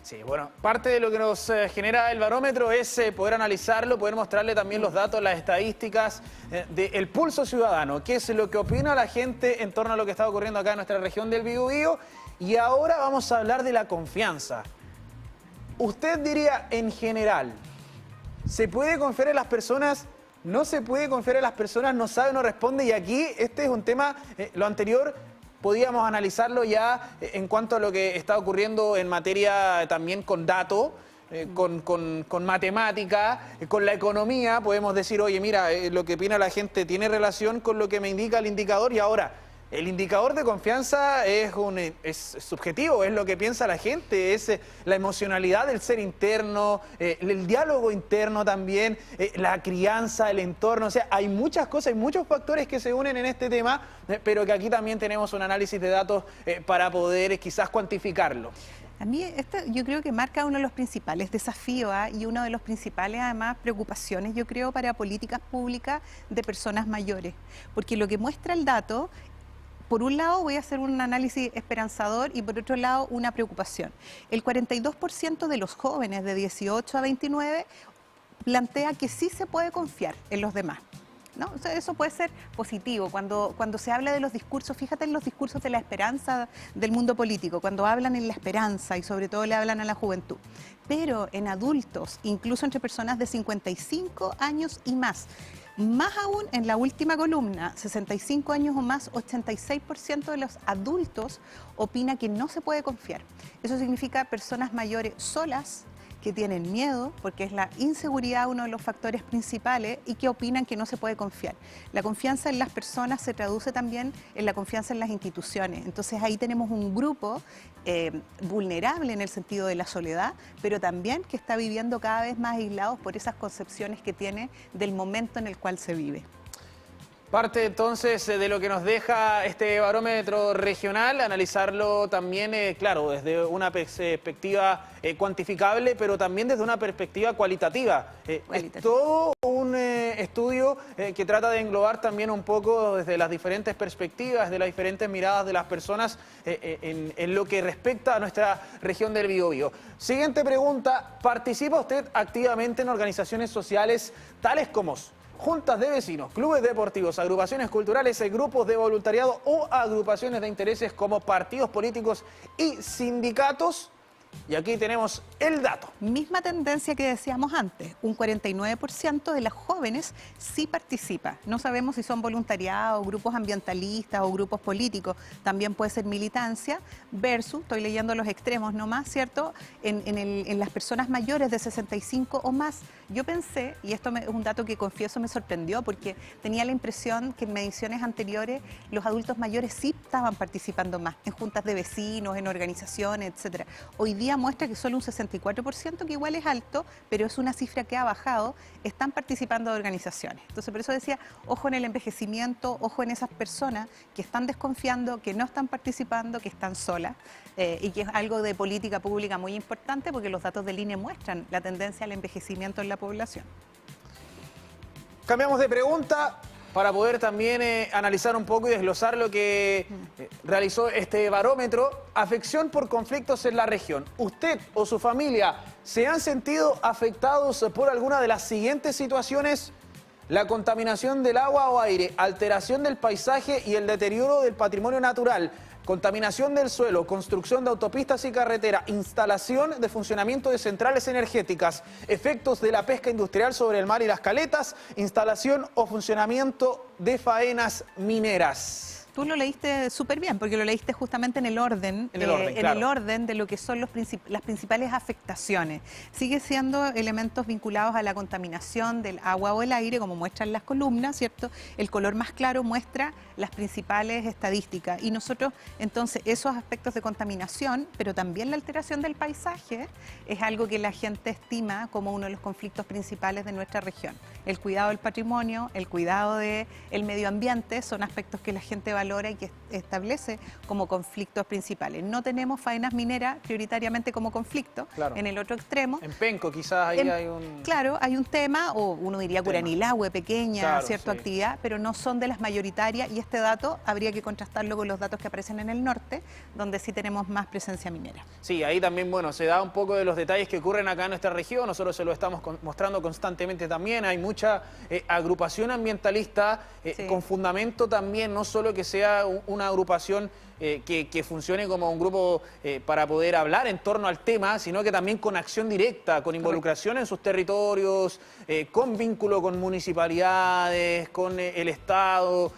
Sí, bueno, parte de lo que nos genera el barómetro es poder analizarlo, poder mostrarle también los datos, las estadísticas del pulso ciudadano, qué es lo que opina la gente en torno a lo que está ocurriendo acá en nuestra región del Biobío. Y ahora vamos a hablar de la confianza. Usted diría, en general, ¿se puede confiar en las personas? ¿No se puede confiar en las personas? ¿No sabe, no responde? Y aquí este es un tema, lo anterior podíamos analizarlo ya en cuanto a lo que está ocurriendo en materia también con datos, con matemática, con la economía. Podemos decir, oye, mira, lo que opina la gente tiene relación con lo que me indica el indicador. Y ahora, el indicador de confianza es subjetivo, es lo que piensa la gente, es la emocionalidad del ser interno, el diálogo interno también, la crianza, el entorno. O sea, hay muchas cosas, hay muchos factores que se unen en este tema, pero que aquí también tenemos un análisis de datos para poder quizás cuantificarlo. A mí esto yo creo que marca uno de los principales desafíos y uno de los principales además preocupaciones, yo creo, para políticas públicas de personas mayores. Porque lo que muestra el dato, por un lado voy a hacer un análisis esperanzador y por otro lado una preocupación. El 42% de los jóvenes de 18 a 29 plantea que sí se puede confiar en los demás, ¿no? O sea, eso puede ser positivo. Cuando se habla de los discursos, fíjate en los discursos de la esperanza del mundo político, cuando hablan en la esperanza y sobre todo le hablan a la juventud. Pero en adultos, incluso entre personas de 55 años y más aún en la última columna, 65 años o más, 86% de los adultos opina que no se puede confiar. Eso significa personas mayores solas, que tienen miedo, porque es la inseguridad uno de los factores principales, y que opinan que no se puede confiar. La confianza en las personas se traduce también en la confianza en las instituciones. Entonces ahí tenemos un grupo vulnerable en el sentido de la soledad, pero también que está viviendo cada vez más aislados por esas concepciones que tiene del momento en el cual se vive. Parte entonces de lo que nos deja este barómetro regional, analizarlo también, claro, desde una perspectiva cuantificable, pero también desde una perspectiva cualitativa. Es todo un estudio que trata de englobar también un poco desde las diferentes perspectivas, de las diferentes miradas de las personas en lo que respecta a nuestra región del Biobío. Siguiente pregunta, ¿participa usted activamente en organizaciones sociales tales como juntas de vecinos, clubes deportivos, agrupaciones culturales, grupos de voluntariado o agrupaciones de intereses como partidos políticos y sindicatos? Y aquí tenemos el dato. Misma tendencia que decíamos antes, un 49% de las jóvenes sí participa. No sabemos si son voluntariados, grupos ambientalistas o grupos políticos, también puede ser militancia, versus, estoy leyendo los extremos nomás, ¿cierto? En las personas mayores de 65 o más. Yo pensé, y esto es un dato que confieso me sorprendió, porque tenía la impresión que en mediciones anteriores los adultos mayores sí estaban participando más, en juntas de vecinos, en organizaciones, etcétera. Hoy día muestra que solo un 64%, que igual es alto, pero es una cifra que ha bajado, están participando de organizaciones. Entonces, por eso decía, ojo en el envejecimiento, ojo en esas personas que están desconfiando, que no están participando, que están solas, y que es algo de política pública muy importante, porque los datos del INE muestran la tendencia al envejecimiento en la población. Cambiamos de pregunta para poder también analizar un poco y desglosar lo que realizó este barómetro. Afección por conflictos en la región. ¿Usted o su familia se han sentido afectados por alguna de las siguientes situaciones? La contaminación del agua o aire, alteración del paisaje y el deterioro del patrimonio natural, contaminación del suelo, construcción de autopistas y carreteras, instalación de funcionamiento de centrales energéticas, efectos de la pesca industrial sobre el mar y las caletas, instalación o funcionamiento de faenas mineras. Tú lo leíste súper bien, porque lo leíste justamente en el orden, claro. el orden de lo que son las principales afectaciones. Sigue siendo elementos vinculados a la contaminación del agua o el aire, como muestran las columnas, ¿cierto? El color más claro muestra las principales estadísticas. Y nosotros, entonces, esos aspectos de contaminación, pero también la alteración del paisaje, es algo que la gente estima como uno de los conflictos principales de nuestra región. El cuidado del patrimonio, el cuidado del medio ambiente, son aspectos que la gente valora y que establece como conflictos principales. No tenemos faenas mineras prioritariamente como conflicto. Claro. En el otro extremo. En Penco quizás ahí hay un... Claro, hay un tema, o uno diría Curanilahue, pequeña, claro, cierta sí. actividad, pero no son de las mayoritarias, y este dato habría que contrastarlo con los datos que aparecen en el norte, donde sí tenemos más presencia minera. Sí, ahí también, bueno, se da un poco de los detalles que ocurren acá en nuestra región, nosotros se lo estamos mostrando constantemente también, hay mucha agrupación ambientalista Sí. con fundamento también, no solo que sea una agrupación que funcione como un grupo para poder hablar en torno al tema, sino que también con acción directa, con involucración en sus territorios, con vínculo con municipalidades, con el Estado,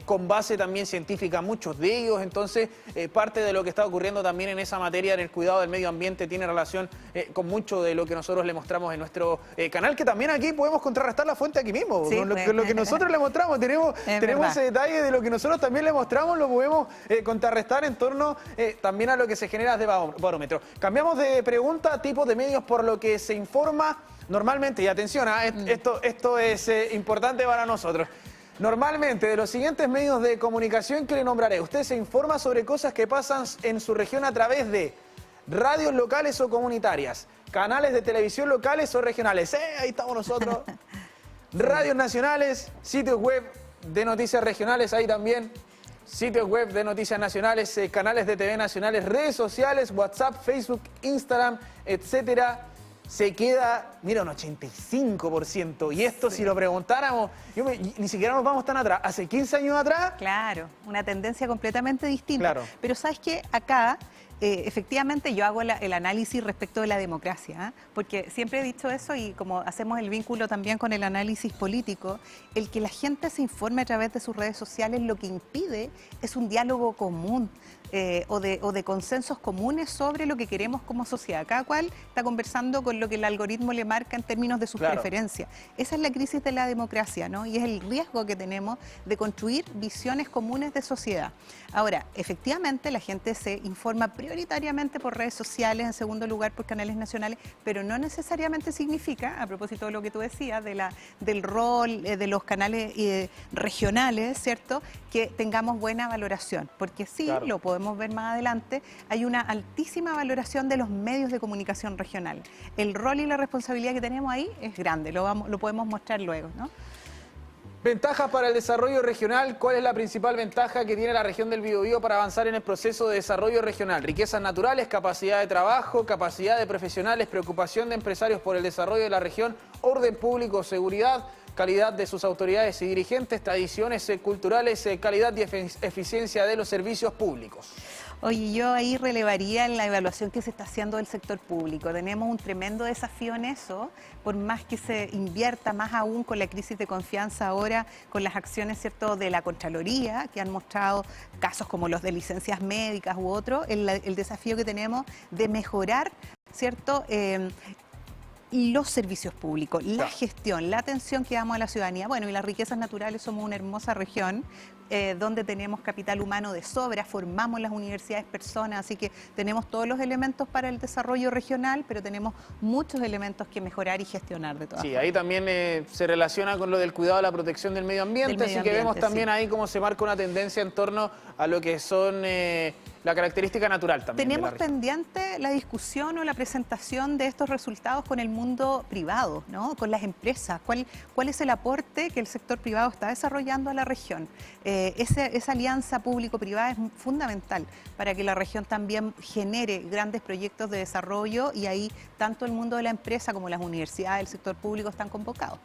con base también científica, muchos de ellos. Entonces, parte de lo que está ocurriendo también en esa materia, en el cuidado del medio ambiente, tiene relación con mucho de lo que nosotros le mostramos en nuestro canal, que también aquí podemos contrarrestar la fuente aquí mismo. Sí, Con lo que nosotros le mostramos, tenemos ese detalle de lo que nosotros también le mostramos, lo podemos contrarrestar en torno también a lo que se genera de barómetro. Cambiamos de pregunta, tipos de medios por lo que se informa normalmente, y atención, esto es importante para nosotros. Normalmente, de los siguientes medios de comunicación que le nombraré, usted se informa sobre cosas que pasan en su región a través de radios locales o comunitarias, canales de televisión locales o regionales. Ahí estamos nosotros. Radios nacionales, sitios web de noticias regionales, ahí también. Sitios web de noticias nacionales, canales de TV nacionales, redes sociales, WhatsApp, Facebook, Instagram, etcétera. Se queda, mira, un 85%. Y esto, sí, si lo preguntáramos, ni siquiera nos vamos tan atrás. Hace 15 años atrás... Claro, una tendencia completamente distinta. Claro. Pero ¿sabes qué? Acá, efectivamente, yo hago el análisis respecto de la democracia, porque siempre he dicho eso, y como hacemos el vínculo también con el análisis político, el que la gente se informe a través de sus redes sociales lo que impide es un diálogo común. O de consensos comunes sobre lo que queremos como sociedad. Cada cual está conversando con lo que el algoritmo le marca en términos de sus preferencias. Esa es la crisis de la democracia, ¿no? Y es el riesgo que tenemos de construir visiones comunes de sociedad. Ahora, efectivamente, la gente se informa prioritariamente por redes sociales, en segundo lugar por canales nacionales, pero no necesariamente significa, a propósito de lo que tú decías, del rol de los canales regionales, ¿cierto?, que tengamos buena valoración, porque sí, lo podemos ver más adelante, hay una altísima valoración de los medios de comunicación regional. El rol y la responsabilidad que tenemos ahí es grande, lo podemos mostrar luego, ¿no? Ventajas para el desarrollo regional. ¿Cuál es la principal ventaja que tiene la región del Biobío para avanzar en el proceso de desarrollo regional? Riquezas naturales, capacidad de trabajo, capacidad de profesionales, preocupación de empresarios por el desarrollo de la región, orden público, seguridad, calidad de sus autoridades y dirigentes, tradiciones culturales, calidad y eficiencia de los servicios públicos. Oye, yo ahí relevaría la evaluación que se está haciendo del sector público. Tenemos un tremendo desafío en eso, por más que se invierta más aún con la crisis de confianza ahora, con las acciones, ¿cierto?, de la Contraloría, que han mostrado casos como los de licencias médicas u otros, el desafío que tenemos de mejorar, ¿cierto?, los servicios públicos, la gestión, la atención que damos a la ciudadanía. Bueno, y las riquezas naturales, somos una hermosa región donde tenemos capital humano de sobra, formamos las universidades personas, así que tenemos todos los elementos para el desarrollo regional, pero tenemos muchos elementos que mejorar y gestionar de todas formas. Ahí también se relaciona con lo del cuidado de la protección del medio ambiente, así que vemos también ahí cómo se marca una tendencia en torno a lo que son la característica natural también. Tenemos pendiente la discusión o la presentación de estos resultados con el mundo privado, ¿no?, con las empresas. ¿Cuál es el aporte que el sector privado está desarrollando a la región? Esa alianza público-privada es fundamental para que la región también genere grandes proyectos de desarrollo, y ahí tanto el mundo de la empresa como las universidades, el sector público están convocados.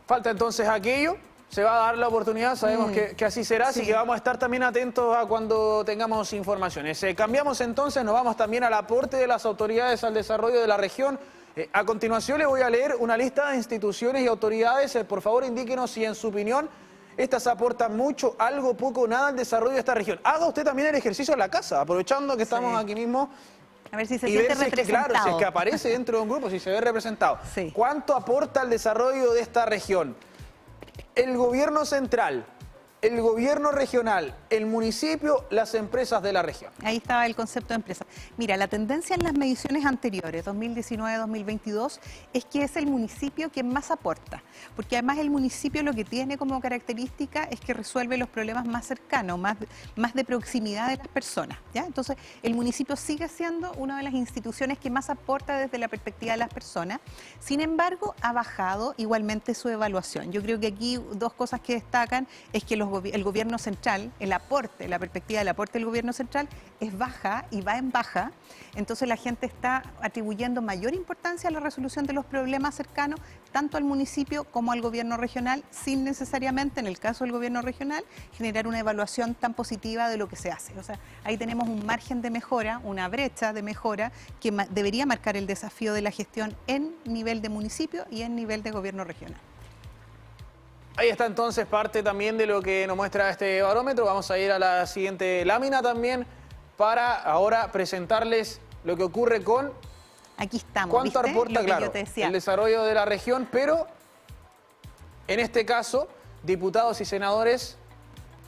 Falta entonces aquello. Se va a dar la oportunidad, sabemos que así será, así que vamos a estar también atentos a cuando tengamos informaciones. Cambiamos entonces, nos vamos también al aporte de las autoridades al desarrollo de la región. A continuación le voy a leer una lista de instituciones y autoridades. Por favor, indíquenos si en su opinión estas aportan mucho, algo, poco, nada al desarrollo de esta región. Haga usted también el ejercicio en la casa, aprovechando que estamos aquí mismo. A ver si se siente representado. Claro, si es que aparece dentro de un grupo, si se ve representado. ¿Cuánto aporta al desarrollo de esta región? El gobierno central, el gobierno regional, el municipio, las empresas de la región. Ahí estaba el concepto de empresa. Mira, la tendencia en las mediciones anteriores, 2019-2022, es que es el municipio quien más aporta, porque además el municipio lo que tiene como característica es que resuelve los problemas más cercanos, más de proximidad de las personas, ¿ya? Entonces, el municipio sigue siendo una de las instituciones que más aporta desde la perspectiva de las personas. Sin embargo, ha bajado igualmente su evaluación. Yo creo que aquí dos cosas que destacan es que el gobierno central, el aporte, la perspectiva del aporte del gobierno central es baja y va en baja. Entonces la gente está atribuyendo mayor importancia a la resolución de los problemas cercanos, tanto al municipio como al gobierno regional, sin necesariamente, en el caso del gobierno regional, generar una evaluación tan positiva de lo que se hace. O sea, ahí tenemos un margen de mejora, una brecha de mejora que debería marcar el desafío de la gestión en nivel de municipio y en nivel de gobierno regional. Ahí está entonces parte también de lo que nos muestra este barómetro. Vamos a ir a la siguiente lámina también para ahora presentarles lo que ocurre con aquí estamos, cuánto ¿viste? aporta, claro, el desarrollo de la región, pero en este caso, diputados y senadores,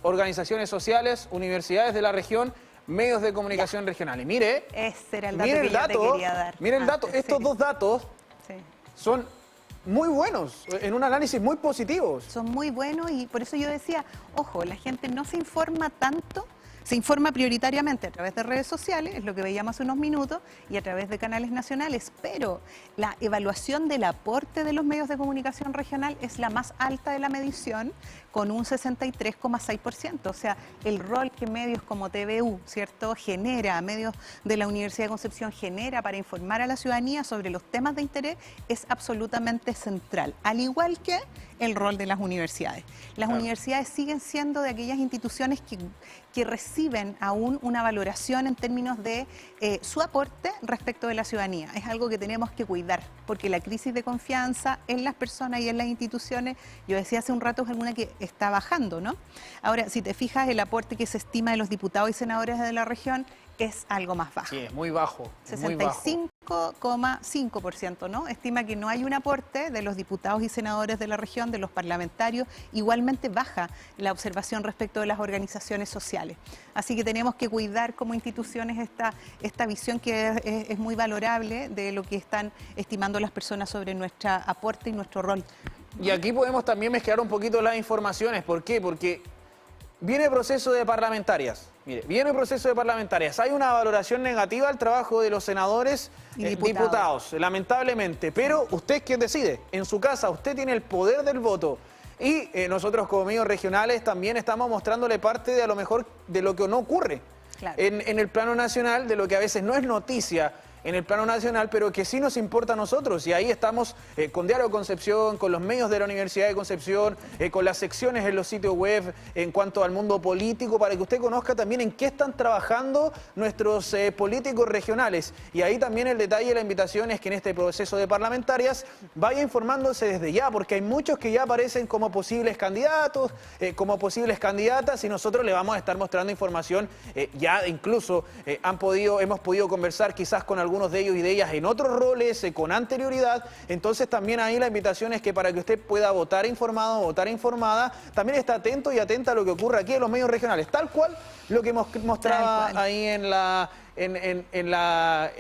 organizaciones sociales, universidades de la región, medios de comunicación regionales. Mire, ese era el dato que yo te quería dar. Mire el dato, estos dos datos son muy buenos, en un análisis muy positivos. Son muy buenos y por eso yo decía, ojo, la gente no se informa tanto, se informa prioritariamente a través de redes sociales, es lo que veíamos hace unos minutos, y a través de canales nacionales, pero la evaluación del aporte de los medios de comunicación regional es la más alta de la medición, con un 63,6%. O sea, el rol que medios como TVU, ¿cierto?, genera, medios de la Universidad de Concepción genera para informar a la ciudadanía sobre los temas de interés es absolutamente central, al igual que el rol de las universidades. Las universidades siguen siendo de aquellas instituciones que reciben aún una valoración en términos de su aporte respecto de la ciudadanía. Es algo que tenemos que cuidar, porque la crisis de confianza en las personas y en las instituciones, yo decía hace un rato, es alguna que está bajando, ¿no? Ahora, si te fijas, el aporte que se estima de los diputados y senadores de la región es algo más bajo. Sí, es muy bajo. 65,5%, ¿no? Estima que no hay un aporte de los diputados y senadores de la región, de los parlamentarios. Igualmente baja la observación respecto de las organizaciones sociales. Así que tenemos que cuidar como instituciones esta visión que es muy valorable de lo que están estimando las personas sobre nuestro aporte y nuestro rol. Y aquí podemos también mezclar un poquito las informaciones. ¿Por qué? Porque viene el proceso de parlamentarias. Mire, viene el proceso de parlamentarias. Hay una valoración negativa al trabajo de los senadores y diputados, lamentablemente. Pero usted es quien decide. En su casa usted tiene el poder del voto. Y nosotros como medios regionales también estamos mostrándole parte de a lo mejor de lo que no ocurre. Claro. En el plano nacional, de lo que a veces no es noticia en el plano nacional, pero que sí nos importa a nosotros. Y ahí estamos con Diario Concepción, con los medios de la Universidad de Concepción, con las secciones en los sitios web en cuanto al mundo político, para que usted conozca también en qué están trabajando nuestros políticos regionales. Y ahí también el detalle, la invitación es que en este proceso de parlamentarias vaya informándose desde ya, porque hay muchos que ya aparecen como posibles candidatos, como posibles candidatas, y nosotros le vamos a estar mostrando información. Ya incluso hemos podido conversar quizás con algunos de ellos y de ellas en otros roles, con anterioridad. Entonces también ahí la invitación es que para que usted pueda votar informado o votar informada, también está atento y atenta a lo que ocurre aquí en los medios regionales, tal cual lo que mostraba ahí en la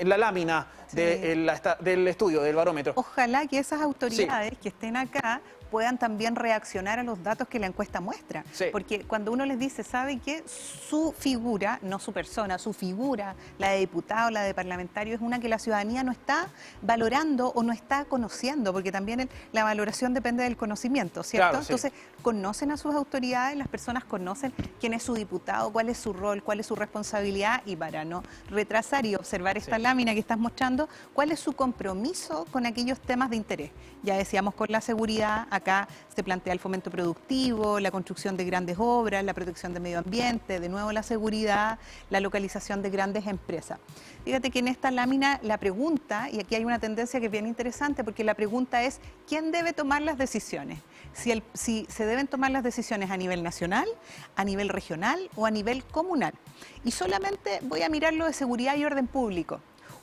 lámina del estudio, del barómetro. Ojalá que esas autoridades que estén acá puedan también reaccionar a los datos que la encuesta muestra. Sí. Porque cuando uno les dice, ¿sabe qué? Su figura, no su persona, su figura, la de diputado, la de parlamentario, es una que la ciudadanía no está valorando o no está conociendo, porque también la valoración depende del conocimiento, ¿cierto? Claro, sí. Entonces, conocen a sus autoridades, las personas conocen quién es su diputado, cuál es su rol, cuál es su responsabilidad, y para no retrasar y observar esta lámina que estás mostrando, cuál es su compromiso con aquellos temas de interés. Ya decíamos con la seguridad, acá se plantea el fomento productivo, la construcción de grandes obras, la protección del medio ambiente, de nuevo la seguridad, la localización de grandes empresas. Fíjate que en esta lámina la pregunta, y aquí hay una tendencia que es bien interesante, porque la pregunta es, ¿quién debe tomar las decisiones? Si se deben tomar las decisiones a nivel nacional, a nivel regional o a nivel comunal. Y solamente voy a mirar lo de seguridad y orden público.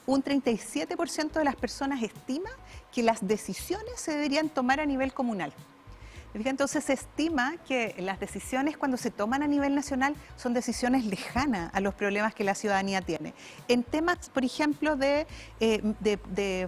Un 37% de las personas estima que las decisiones se deberían tomar a nivel comunal. Entonces se estima que las decisiones cuando se toman a nivel nacional son decisiones lejanas a los problemas que la ciudadanía tiene. En temas, por ejemplo, de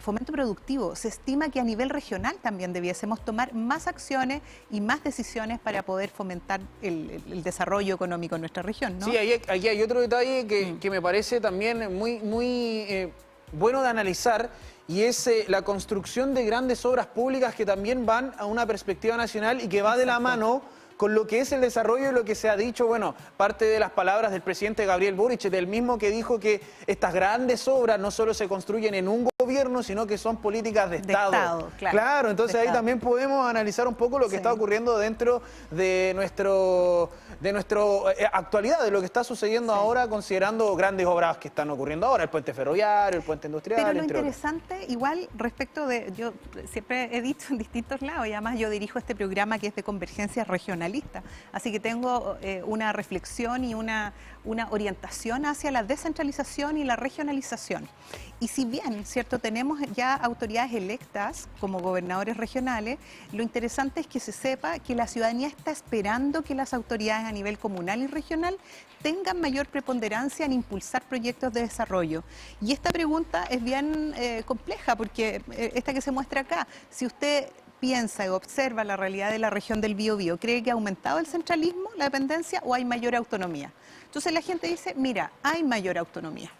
fomento productivo, se estima que a nivel regional también debiésemos tomar más acciones y más decisiones para poder fomentar el desarrollo económico en nuestra región, ¿no? Sí, aquí hay otro detalle que me parece también muy bueno de analizar, y es la construcción de grandes obras públicas que también van a una perspectiva nacional y que va de la mano con lo que es el desarrollo y lo que se ha dicho, bueno, parte de las palabras del presidente Gabriel Boric, del mismo que dijo que estas grandes obras no solo se construyen en un gobierno, sino que son políticas de Estado. Claro, entonces ahí también podemos analizar un poco lo que está ocurriendo dentro de nuestra actualidad, de lo que está sucediendo ahora, considerando grandes obras que están ocurriendo ahora, el puente ferroviario, el puente industrial, pero lo interesante, igual respecto de, yo siempre he dicho en distintos lados, y además yo dirijo este programa que es de convergencia regionalista, así que tengo una reflexión y una orientación hacia la descentralización y la regionalización. Y si bien, ¿cierto?, tenemos ya autoridades electas como gobernadores regionales, lo interesante es que se sepa que la ciudadanía está esperando que las autoridades a nivel comunal y regional tengan mayor preponderancia en impulsar proyectos de desarrollo. Y esta pregunta es bien compleja, porque esta que se muestra acá, si usted piensa y observa la realidad de la región del Biobío, ¿cree que ha aumentado el centralismo, la dependencia, o hay mayor autonomía? Entonces la gente dice, mira, hay mayor autonomía.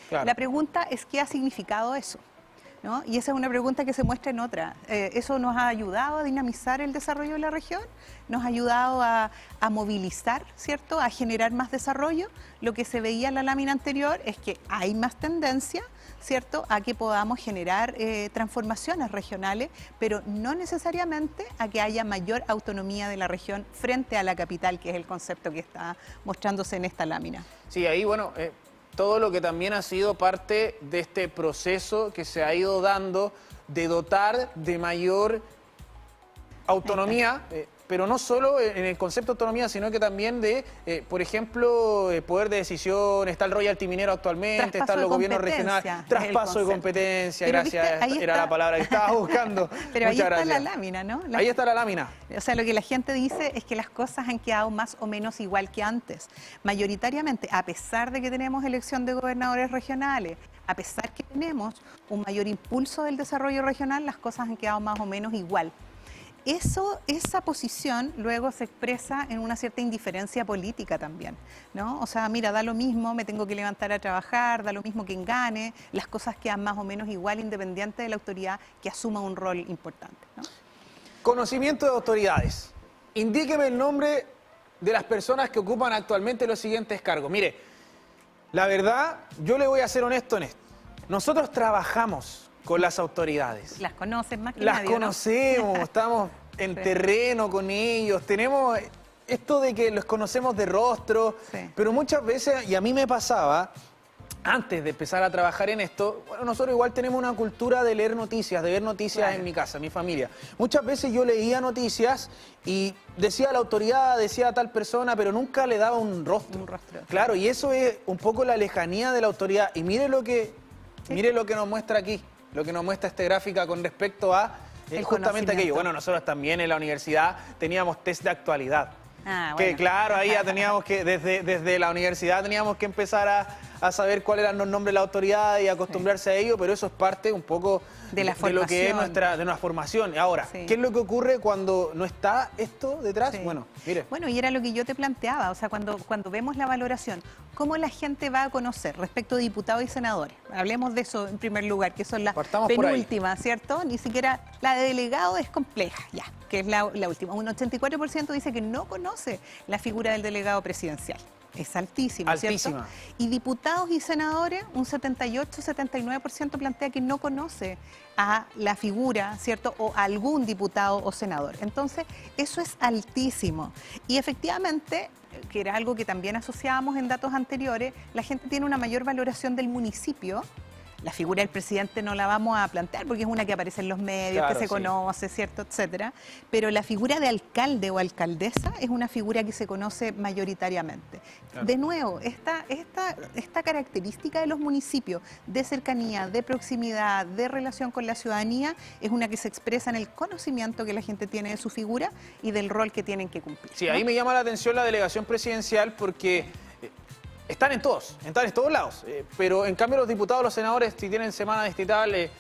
Claro. La pregunta es, ¿qué ha significado eso? ¿No? Y esa es una pregunta que se muestra en otra. ¿Eso nos ha ayudado a dinamizar el desarrollo de la región? ¿Nos ha ayudado a movilizar, ¿cierto?, a generar más desarrollo? Lo que se veía en la lámina anterior es que hay más tendencia, ¿cierto?, a que podamos generar transformaciones regionales, pero no necesariamente a que haya mayor autonomía de la región frente a la capital, que es el concepto que está mostrándose en esta lámina. Sí, ahí, bueno, todo lo que también ha sido parte de este proceso que se ha ido dando de dotar de mayor autonomía, pero no solo en el concepto de autonomía, sino que también de, por ejemplo, poder de decisión. Está el royalty minero actualmente, están los gobiernos regionales, traspaso de competencia, pero gracias, viste, era la palabra que estaba buscando. Pero ahí está la lámina, ¿no? Ahí está la lámina. O sea, lo que la gente dice es que las cosas han quedado más o menos igual que antes. Mayoritariamente, a pesar de que tenemos elección de gobernadores regionales, a pesar que tenemos un mayor impulso del desarrollo regional, las cosas han quedado más o menos igual. Esa posición luego se expresa en una cierta indiferencia política también, ¿no? O sea, mira, da lo mismo, me tengo que levantar a trabajar, da lo mismo quien gane, las cosas quedan más o menos igual, independiente de la autoridad que asuma un rol importante, ¿no? Conocimiento de autoridades. Indíqueme el nombre de las personas que ocupan actualmente los siguientes cargos. Mire, la verdad, yo le voy a ser honesto en esto. Nosotros trabajamos con las autoridades. Las conocen más que las nadie, conocemos, ¿no? Estamos en terreno con ellos, tenemos esto de que los conocemos de rostro, pero muchas veces, y a mí me pasaba, antes de empezar a trabajar en esto, bueno, nosotros igual tenemos una cultura de leer noticias, de ver noticias en mi casa, en mi familia. Muchas veces yo leía noticias y decía la autoridad, decía tal persona, pero nunca le daba un rostro. Claro, y eso es un poco la lejanía de la autoridad. Y mire lo que nos muestra aquí. Lo que nos muestra esta gráfica con respecto a justamente aquello. Bueno, nosotros también en la universidad teníamos test de actualidad. Que claro, ahí ya teníamos que, desde la universidad teníamos que empezar a saber cuáles eran los nombres de la autoridad y acostumbrarse a ello, pero eso es parte un poco de lo que es nuestra formación. Ahora, ¿qué es lo que ocurre cuando no está esto detrás? Bueno, mire. Bueno, y era lo que yo te planteaba, o sea, cuando vemos la valoración, ¿cómo la gente va a conocer respecto de diputados y senadores? Hablemos de eso en primer lugar, que son las penúltimas, ¿cierto? Ni siquiera la de delegado es compleja, ya, que es la última. Un 84% dice que no conoce la figura del delegado presidencial. Es altísima, ¿cierto? Y diputados y senadores, un 78-79% plantea que no conoce a la figura, ¿cierto? O a algún diputado o senador. Entonces, eso es altísimo. Y efectivamente, que era algo que también asociábamos en datos anteriores, la gente tiene una mayor valoración del municipio La figura del presidente no la vamos a plantear porque es una que aparece en los medios, Claro, que se conoce, ¿cierto?, etcétera. Pero la figura de alcalde o alcaldesa es una figura que se conoce mayoritariamente. Claro. De nuevo, esta característica de los municipios de cercanía, de proximidad, de relación con la ciudadanía, es una que se expresa en el conocimiento que la gente tiene de su figura y del rol que tienen que cumplir. Sí, ¿no? ahí me llama la atención la delegación presidencial porque están en todos lados. Pero en cambio los diputados, los senadores, si tienen semana distrital,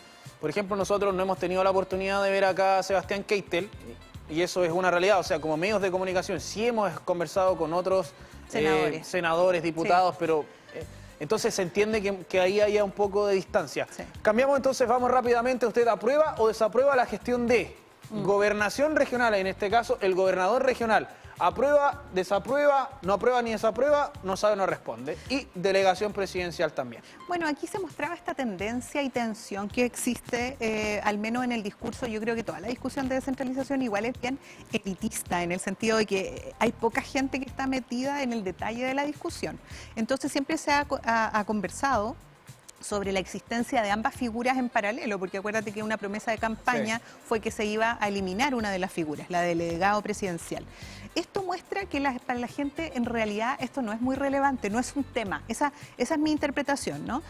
por ejemplo, nosotros no hemos tenido la oportunidad de ver acá a Sebastián Keitel, y eso es una realidad. O sea, como medios de comunicación sí hemos conversado con otros senadores, diputados, sí. Pero entonces se entiende que ahí haya un poco de distancia. Sí. Cambiamos entonces, vamos rápidamente. ¿Usted aprueba o desaprueba la gestión de gobernación regional? En este caso, el gobernador regional. ¿Aprueba, desaprueba, no aprueba ni desaprueba? No sabe, no responde. Y delegación presidencial también. Bueno, aquí se mostraba esta tendencia y tensión que existe, al menos en el discurso. Yo creo que toda la discusión de descentralización igual es bien elitista, en el sentido de que hay poca gente que está metida en el detalle de la discusión. Entonces siempre se ha conversado sobre la existencia de ambas figuras en paralelo, porque acuérdate que una promesa de campaña fue que se iba a eliminar una de las figuras, la del delegado presidencial. Esto muestra que para la gente en realidad esto no es muy relevante, no es un tema. Esa es mi interpretación, ¿no?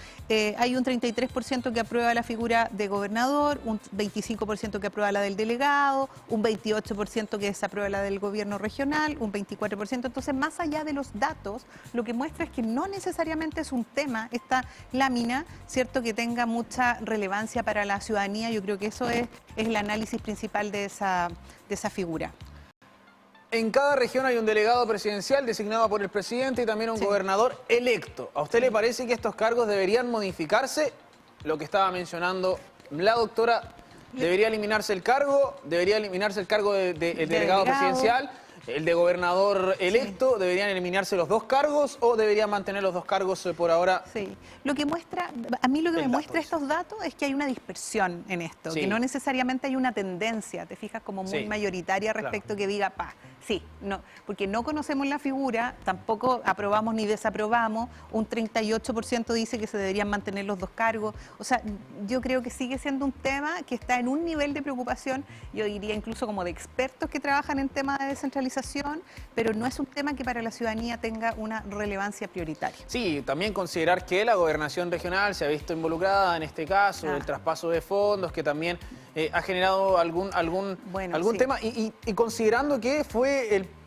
Hay un 33% que aprueba la figura de gobernador, un 25% que aprueba la del delegado, un 28% que desaprueba la del gobierno regional, un 24%. Entonces, más allá de los datos, lo que muestra es que no necesariamente es un tema esta lámina, ¿cierto?, que tenga mucha relevancia para la ciudadanía. Yo creo que eso es el análisis principal de esa figura. En cada región hay un delegado presidencial designado por el presidente y también un gobernador electo. ¿A usted le parece que estos cargos deberían modificarse? Lo que estaba mencionando la doctora, ¿debería eliminarse el cargo? ¿Debería eliminarse el cargo del delegado presidencial? ¿El de gobernador electo? ¿Deberían eliminarse los dos cargos o deberían mantener los dos cargos por ahora? Sí, lo que muestra, a mí lo que me muestra estos datos es que hay una dispersión en esto, que no necesariamente hay una tendencia, te fijas, como muy mayoritaria respecto que diga, no, porque no conocemos la figura, tampoco aprobamos ni desaprobamos, un 38% dice que se deberían mantener los dos cargos. O sea, yo creo que sigue siendo un tema que está en un nivel de preocupación, yo diría incluso como de expertos que trabajan en temas de descentralización, pero no es un tema que para la ciudadanía tenga una relevancia prioritaria. Sí, también considerar que la gobernación regional se ha visto involucrada en este caso, el traspaso de fondos, que también ha generado algún tema, y considerando que fue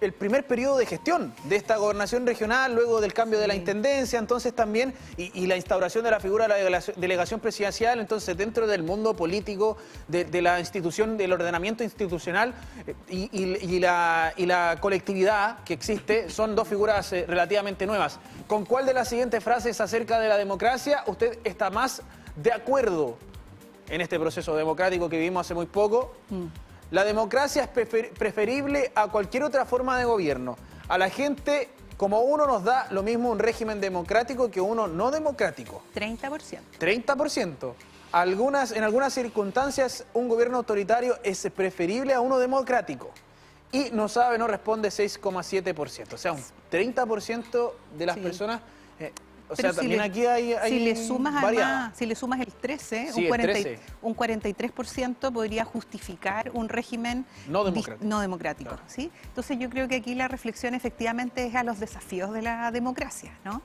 el primer periodo de gestión de esta gobernación regional, luego del cambio de la intendencia, entonces también, y la instauración de la figura de la delegación presidencial, entonces dentro del mundo político, de la institución, del ordenamiento institucional y la colectividad que existe, son dos figuras relativamente nuevas. ¿Con cuál de las siguientes frases acerca de la democracia usted está más de acuerdo en este proceso democrático que vivimos hace muy poco? La democracia es preferible a cualquier otra forma de gobierno. A la gente, como uno, nos da lo mismo un régimen democrático que uno no democrático. 30%. 30%. En algunas circunstancias, un gobierno autoritario es preferible a uno democrático. Y no sabe, no responde 6,7%. O sea, un 30% de las personas... O sea, también aquí hay si le sumas además, si le sumas el 13, un 43% podría justificar un régimen no democrático. Claro. ¿Sí? Entonces yo creo que aquí la reflexión efectivamente es a los desafíos de la democracia, ¿no?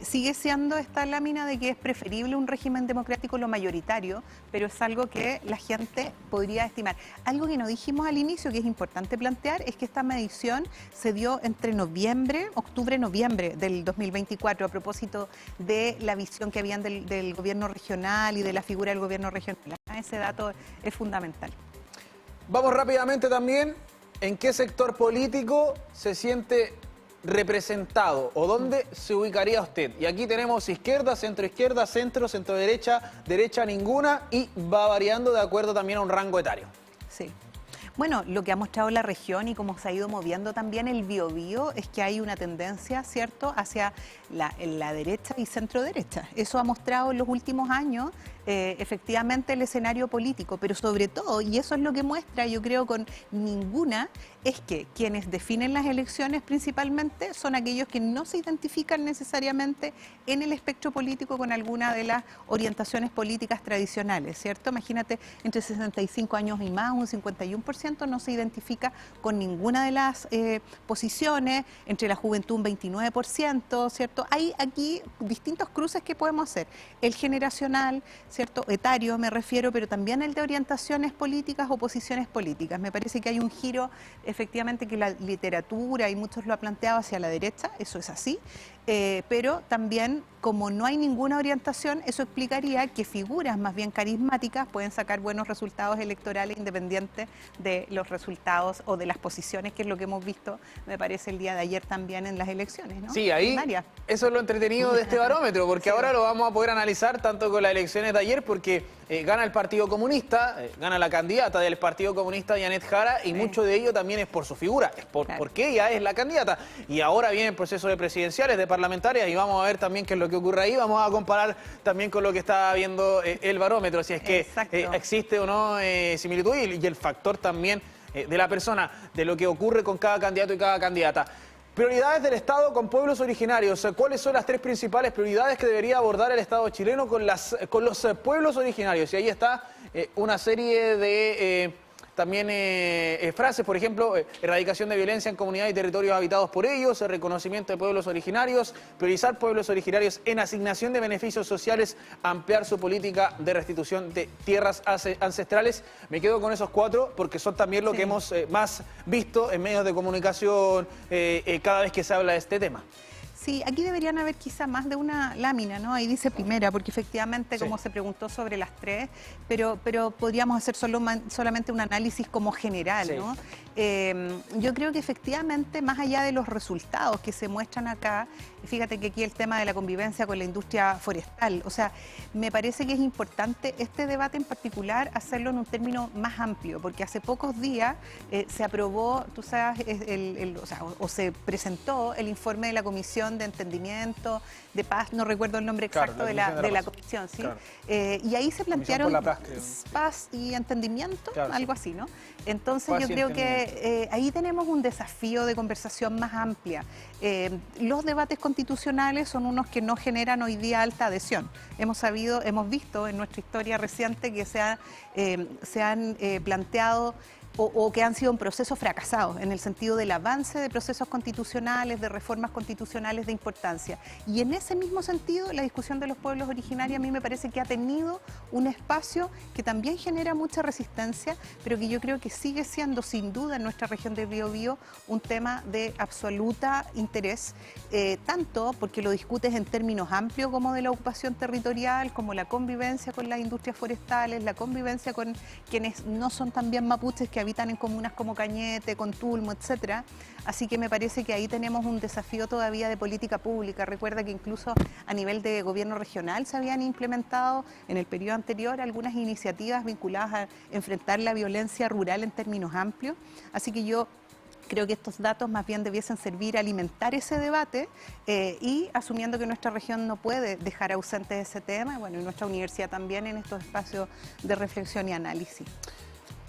Sigue siendo esta lámina de que es preferible un régimen democrático lo mayoritario, pero es algo que la gente podría estimar. Algo que no dijimos al inicio, que es importante plantear, es que esta medición se dio entre octubre-noviembre del 2024, a propósito de la visión que habían del gobierno regional y de la figura del gobierno regional. Ese dato es fundamental. Vamos rápidamente también, ¿en qué sector político se siente representado o dónde se ubicaría usted? Y aquí tenemos izquierda, centro derecha, derecha ninguna, y va variando de acuerdo también a un rango etario. Sí. Bueno, lo que ha mostrado la región y cómo se ha ido moviendo también el Biobío es que hay una tendencia, ¿cierto?, hacia la derecha y centro derecha. Eso ha mostrado en los últimos años efectivamente el escenario político, pero sobre todo, y eso es lo que muestra, yo creo, con ninguna, es que quienes definen las elecciones principalmente son aquellos que no se identifican necesariamente en el espectro político con alguna de las orientaciones políticas tradicionales, ¿cierto? Imagínate, entre 65 años y más, un 51% no se identifica con ninguna de las posiciones, entre la juventud un 29%, ¿cierto? Hay aquí distintos cruces que podemos hacer, el generacional, ¿cierto? Etario me refiero, pero también el de orientaciones políticas o posiciones políticas. Me parece que hay un giro, efectivamente, que la literatura, y muchos lo han planteado, hacia la derecha, eso es así, pero también, como no hay ninguna orientación, eso explicaría que figuras más bien carismáticas pueden sacar buenos resultados electorales independientes de los resultados o de las posiciones, que es lo que hemos visto, me parece, el día de ayer también en las elecciones, ¿no? Sí, ahí eso es lo entretenido de este barómetro, porque ahora lo vamos a poder analizar tanto con las elecciones de ayer, porque gana el Partido Comunista, gana la candidata del Partido Comunista, Yanet Jara, y mucho de ello también es por su figura, es porque ella es la candidata. Y ahora viene el proceso de presidenciales, de parlamentarias, y vamos a ver también qué es lo que ocurre ahí. Vamos a comparar también con lo que está viendo el barómetro, si es que existe o no similitud, y el factor también de la persona, de lo que ocurre con cada candidato y cada candidata. Prioridades del Estado con pueblos originarios. ¿Cuáles son las tres principales prioridades que debería abordar el Estado chileno con los pueblos originarios? Y ahí está una serie de también frases, por ejemplo, erradicación de violencia en comunidades y territorios habitados por ellos, reconocimiento de pueblos originarios, priorizar pueblos originarios en asignación de beneficios sociales, ampliar su política de restitución de tierras ancestrales. Me quedo con esos cuatro porque son también lo que hemos más visto en medios de comunicación cada vez que se habla de este tema. Sí, aquí deberían haber quizá más de una lámina, ¿no? Ahí dice primera, porque efectivamente, como se preguntó sobre las tres, pero podríamos hacer solamente un análisis como general, ¿no? Yo creo que efectivamente, más allá de los resultados que se muestran acá, fíjate que aquí el tema de la convivencia con la industria forestal, o sea, me parece que es importante este debate en particular hacerlo en un término más amplio, porque hace pocos días se aprobó, tú sabes, o se presentó el informe de la Comisión de Entendimiento, de Paz, no recuerdo el nombre exacto de la comisión, ¿sí? Claro. Y ahí se plantearon paz y entendimiento, algo así, ¿no? Entonces paz, yo creo que ahí tenemos un desafío de conversación más amplia. Los debates constitucionales son unos que no generan hoy día alta adhesión. Hemos visto en nuestra historia reciente que se han planteado o que han sido un proceso fracasado en el sentido del avance de procesos constitucionales, de reformas constitucionales de importancia. Y en ese mismo sentido, la discusión de los pueblos originarios a mí me parece que ha tenido un espacio que también genera mucha resistencia, pero que yo creo que sigue siendo sin duda en nuestra región del Biobío un tema de absoluta interés, tanto porque lo discutes en términos amplios como de la ocupación territorial, como la convivencia con las industrias forestales, la convivencia con quienes no son también mapuches, que habitan en comunas como Cañete, Contulmo, etcétera. Así que me parece que ahí tenemos un desafío todavía de política pública. Recuerda que incluso a nivel de gobierno regional se habían implementado en el periodo anterior algunas iniciativas vinculadas a enfrentar la violencia rural en términos amplios. Así que yo creo que estos datos más bien debiesen servir a alimentar ese debate y asumiendo que nuestra región no puede dejar ausente ese tema, bueno, y nuestra universidad también en estos espacios de reflexión y análisis.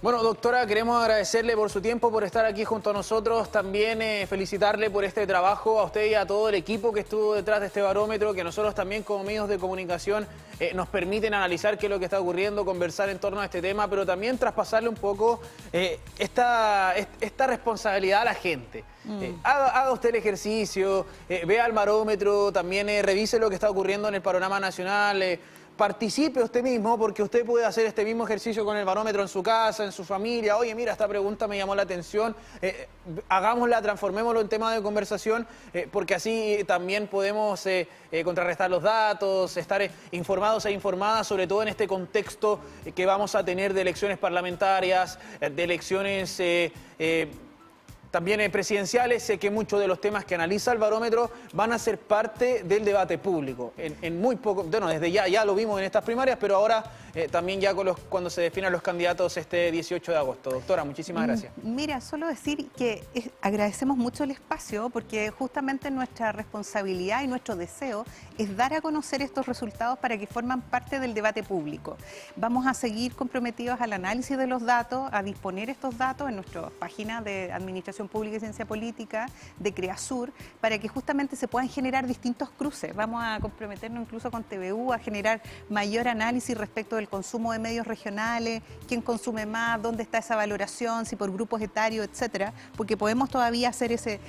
Bueno, doctora, queremos agradecerle por su tiempo, por estar aquí junto a nosotros, también felicitarle por este trabajo, a usted y a todo el equipo que estuvo detrás de este barómetro, que nosotros también como medios de comunicación nos permiten analizar qué es lo que está ocurriendo, conversar en torno a este tema, pero también traspasarle un poco esta responsabilidad a la gente. Haga usted el ejercicio, vea el barómetro, también revise lo que está ocurriendo en el panorama nacional, participe usted mismo, porque usted puede hacer este mismo ejercicio con el barómetro en su casa, en su familia. Oye, mira, esta pregunta me llamó la atención, hagámosla, transformémoslo en tema de conversación, porque así también podemos contrarrestar los datos, estar informados e informadas, sobre todo en este contexto que vamos a tener de elecciones parlamentarias, de elecciones también presidenciales. Sé que muchos de los temas que analiza el barómetro van a ser parte del debate público. En muy poco, bueno, desde ya lo vimos en estas primarias, pero ahora también ya cuando se definan los candidatos este 18 de agosto. Doctora, muchísimas gracias. Mira, solo decir que agradecemos mucho el espacio porque justamente nuestra responsabilidad y nuestro deseo es dar a conocer estos resultados para que forman parte del debate público. Vamos a seguir comprometidos al análisis de los datos, a disponer estos datos en nuestra página de Administración Pública y Ciencia Política, de CREASUR, para que justamente se puedan generar distintos cruces. Vamos a comprometernos incluso con TVU a generar mayor análisis respecto del consumo de medios regionales, quién consume más, dónde está esa valoración, si por grupos etarios, etcétera, porque podemos todavía hacer ese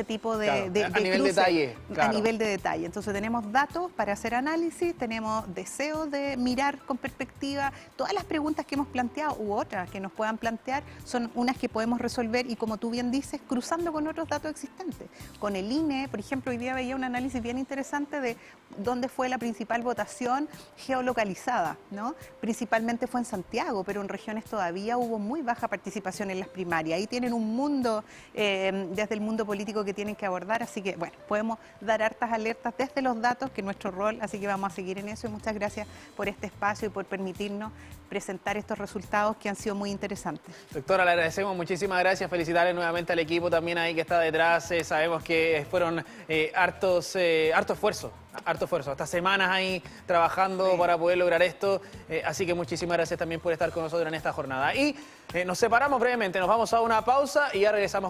tipo de, claro, de a nivel cruce, detalle. Claro. A nivel de detalle. Entonces tenemos datos para hacer análisis, tenemos deseo de mirar con perspectiva. Todas las preguntas que hemos planteado u otras que nos puedan plantear son unas que podemos resolver y, como tú bien dices, cruzando con otros datos existentes. Con el INE, por ejemplo, hoy día veía un análisis bien interesante de dónde fue la principal votación geolocalizada, ¿no? Principalmente fue en Santiago, pero en regiones todavía hubo muy baja participación en las primarias. Ahí tienen un mundo, desde el mundo político, que tienen que abordar, así que, bueno, podemos dar hartas alertas desde los datos, que es nuestro rol, así que vamos a seguir en eso, y muchas gracias por este espacio y por permitirnos presentar estos resultados que han sido muy interesantes. Doctora, le agradecemos, muchísimas gracias, felicitarle nuevamente al equipo también ahí que está detrás, sabemos que fueron harto esfuerzo, hasta semanas ahí trabajando para poder lograr esto, así que muchísimas gracias también por estar con nosotros en esta jornada. Y nos separamos brevemente, nos vamos a una pausa y ya regresamos.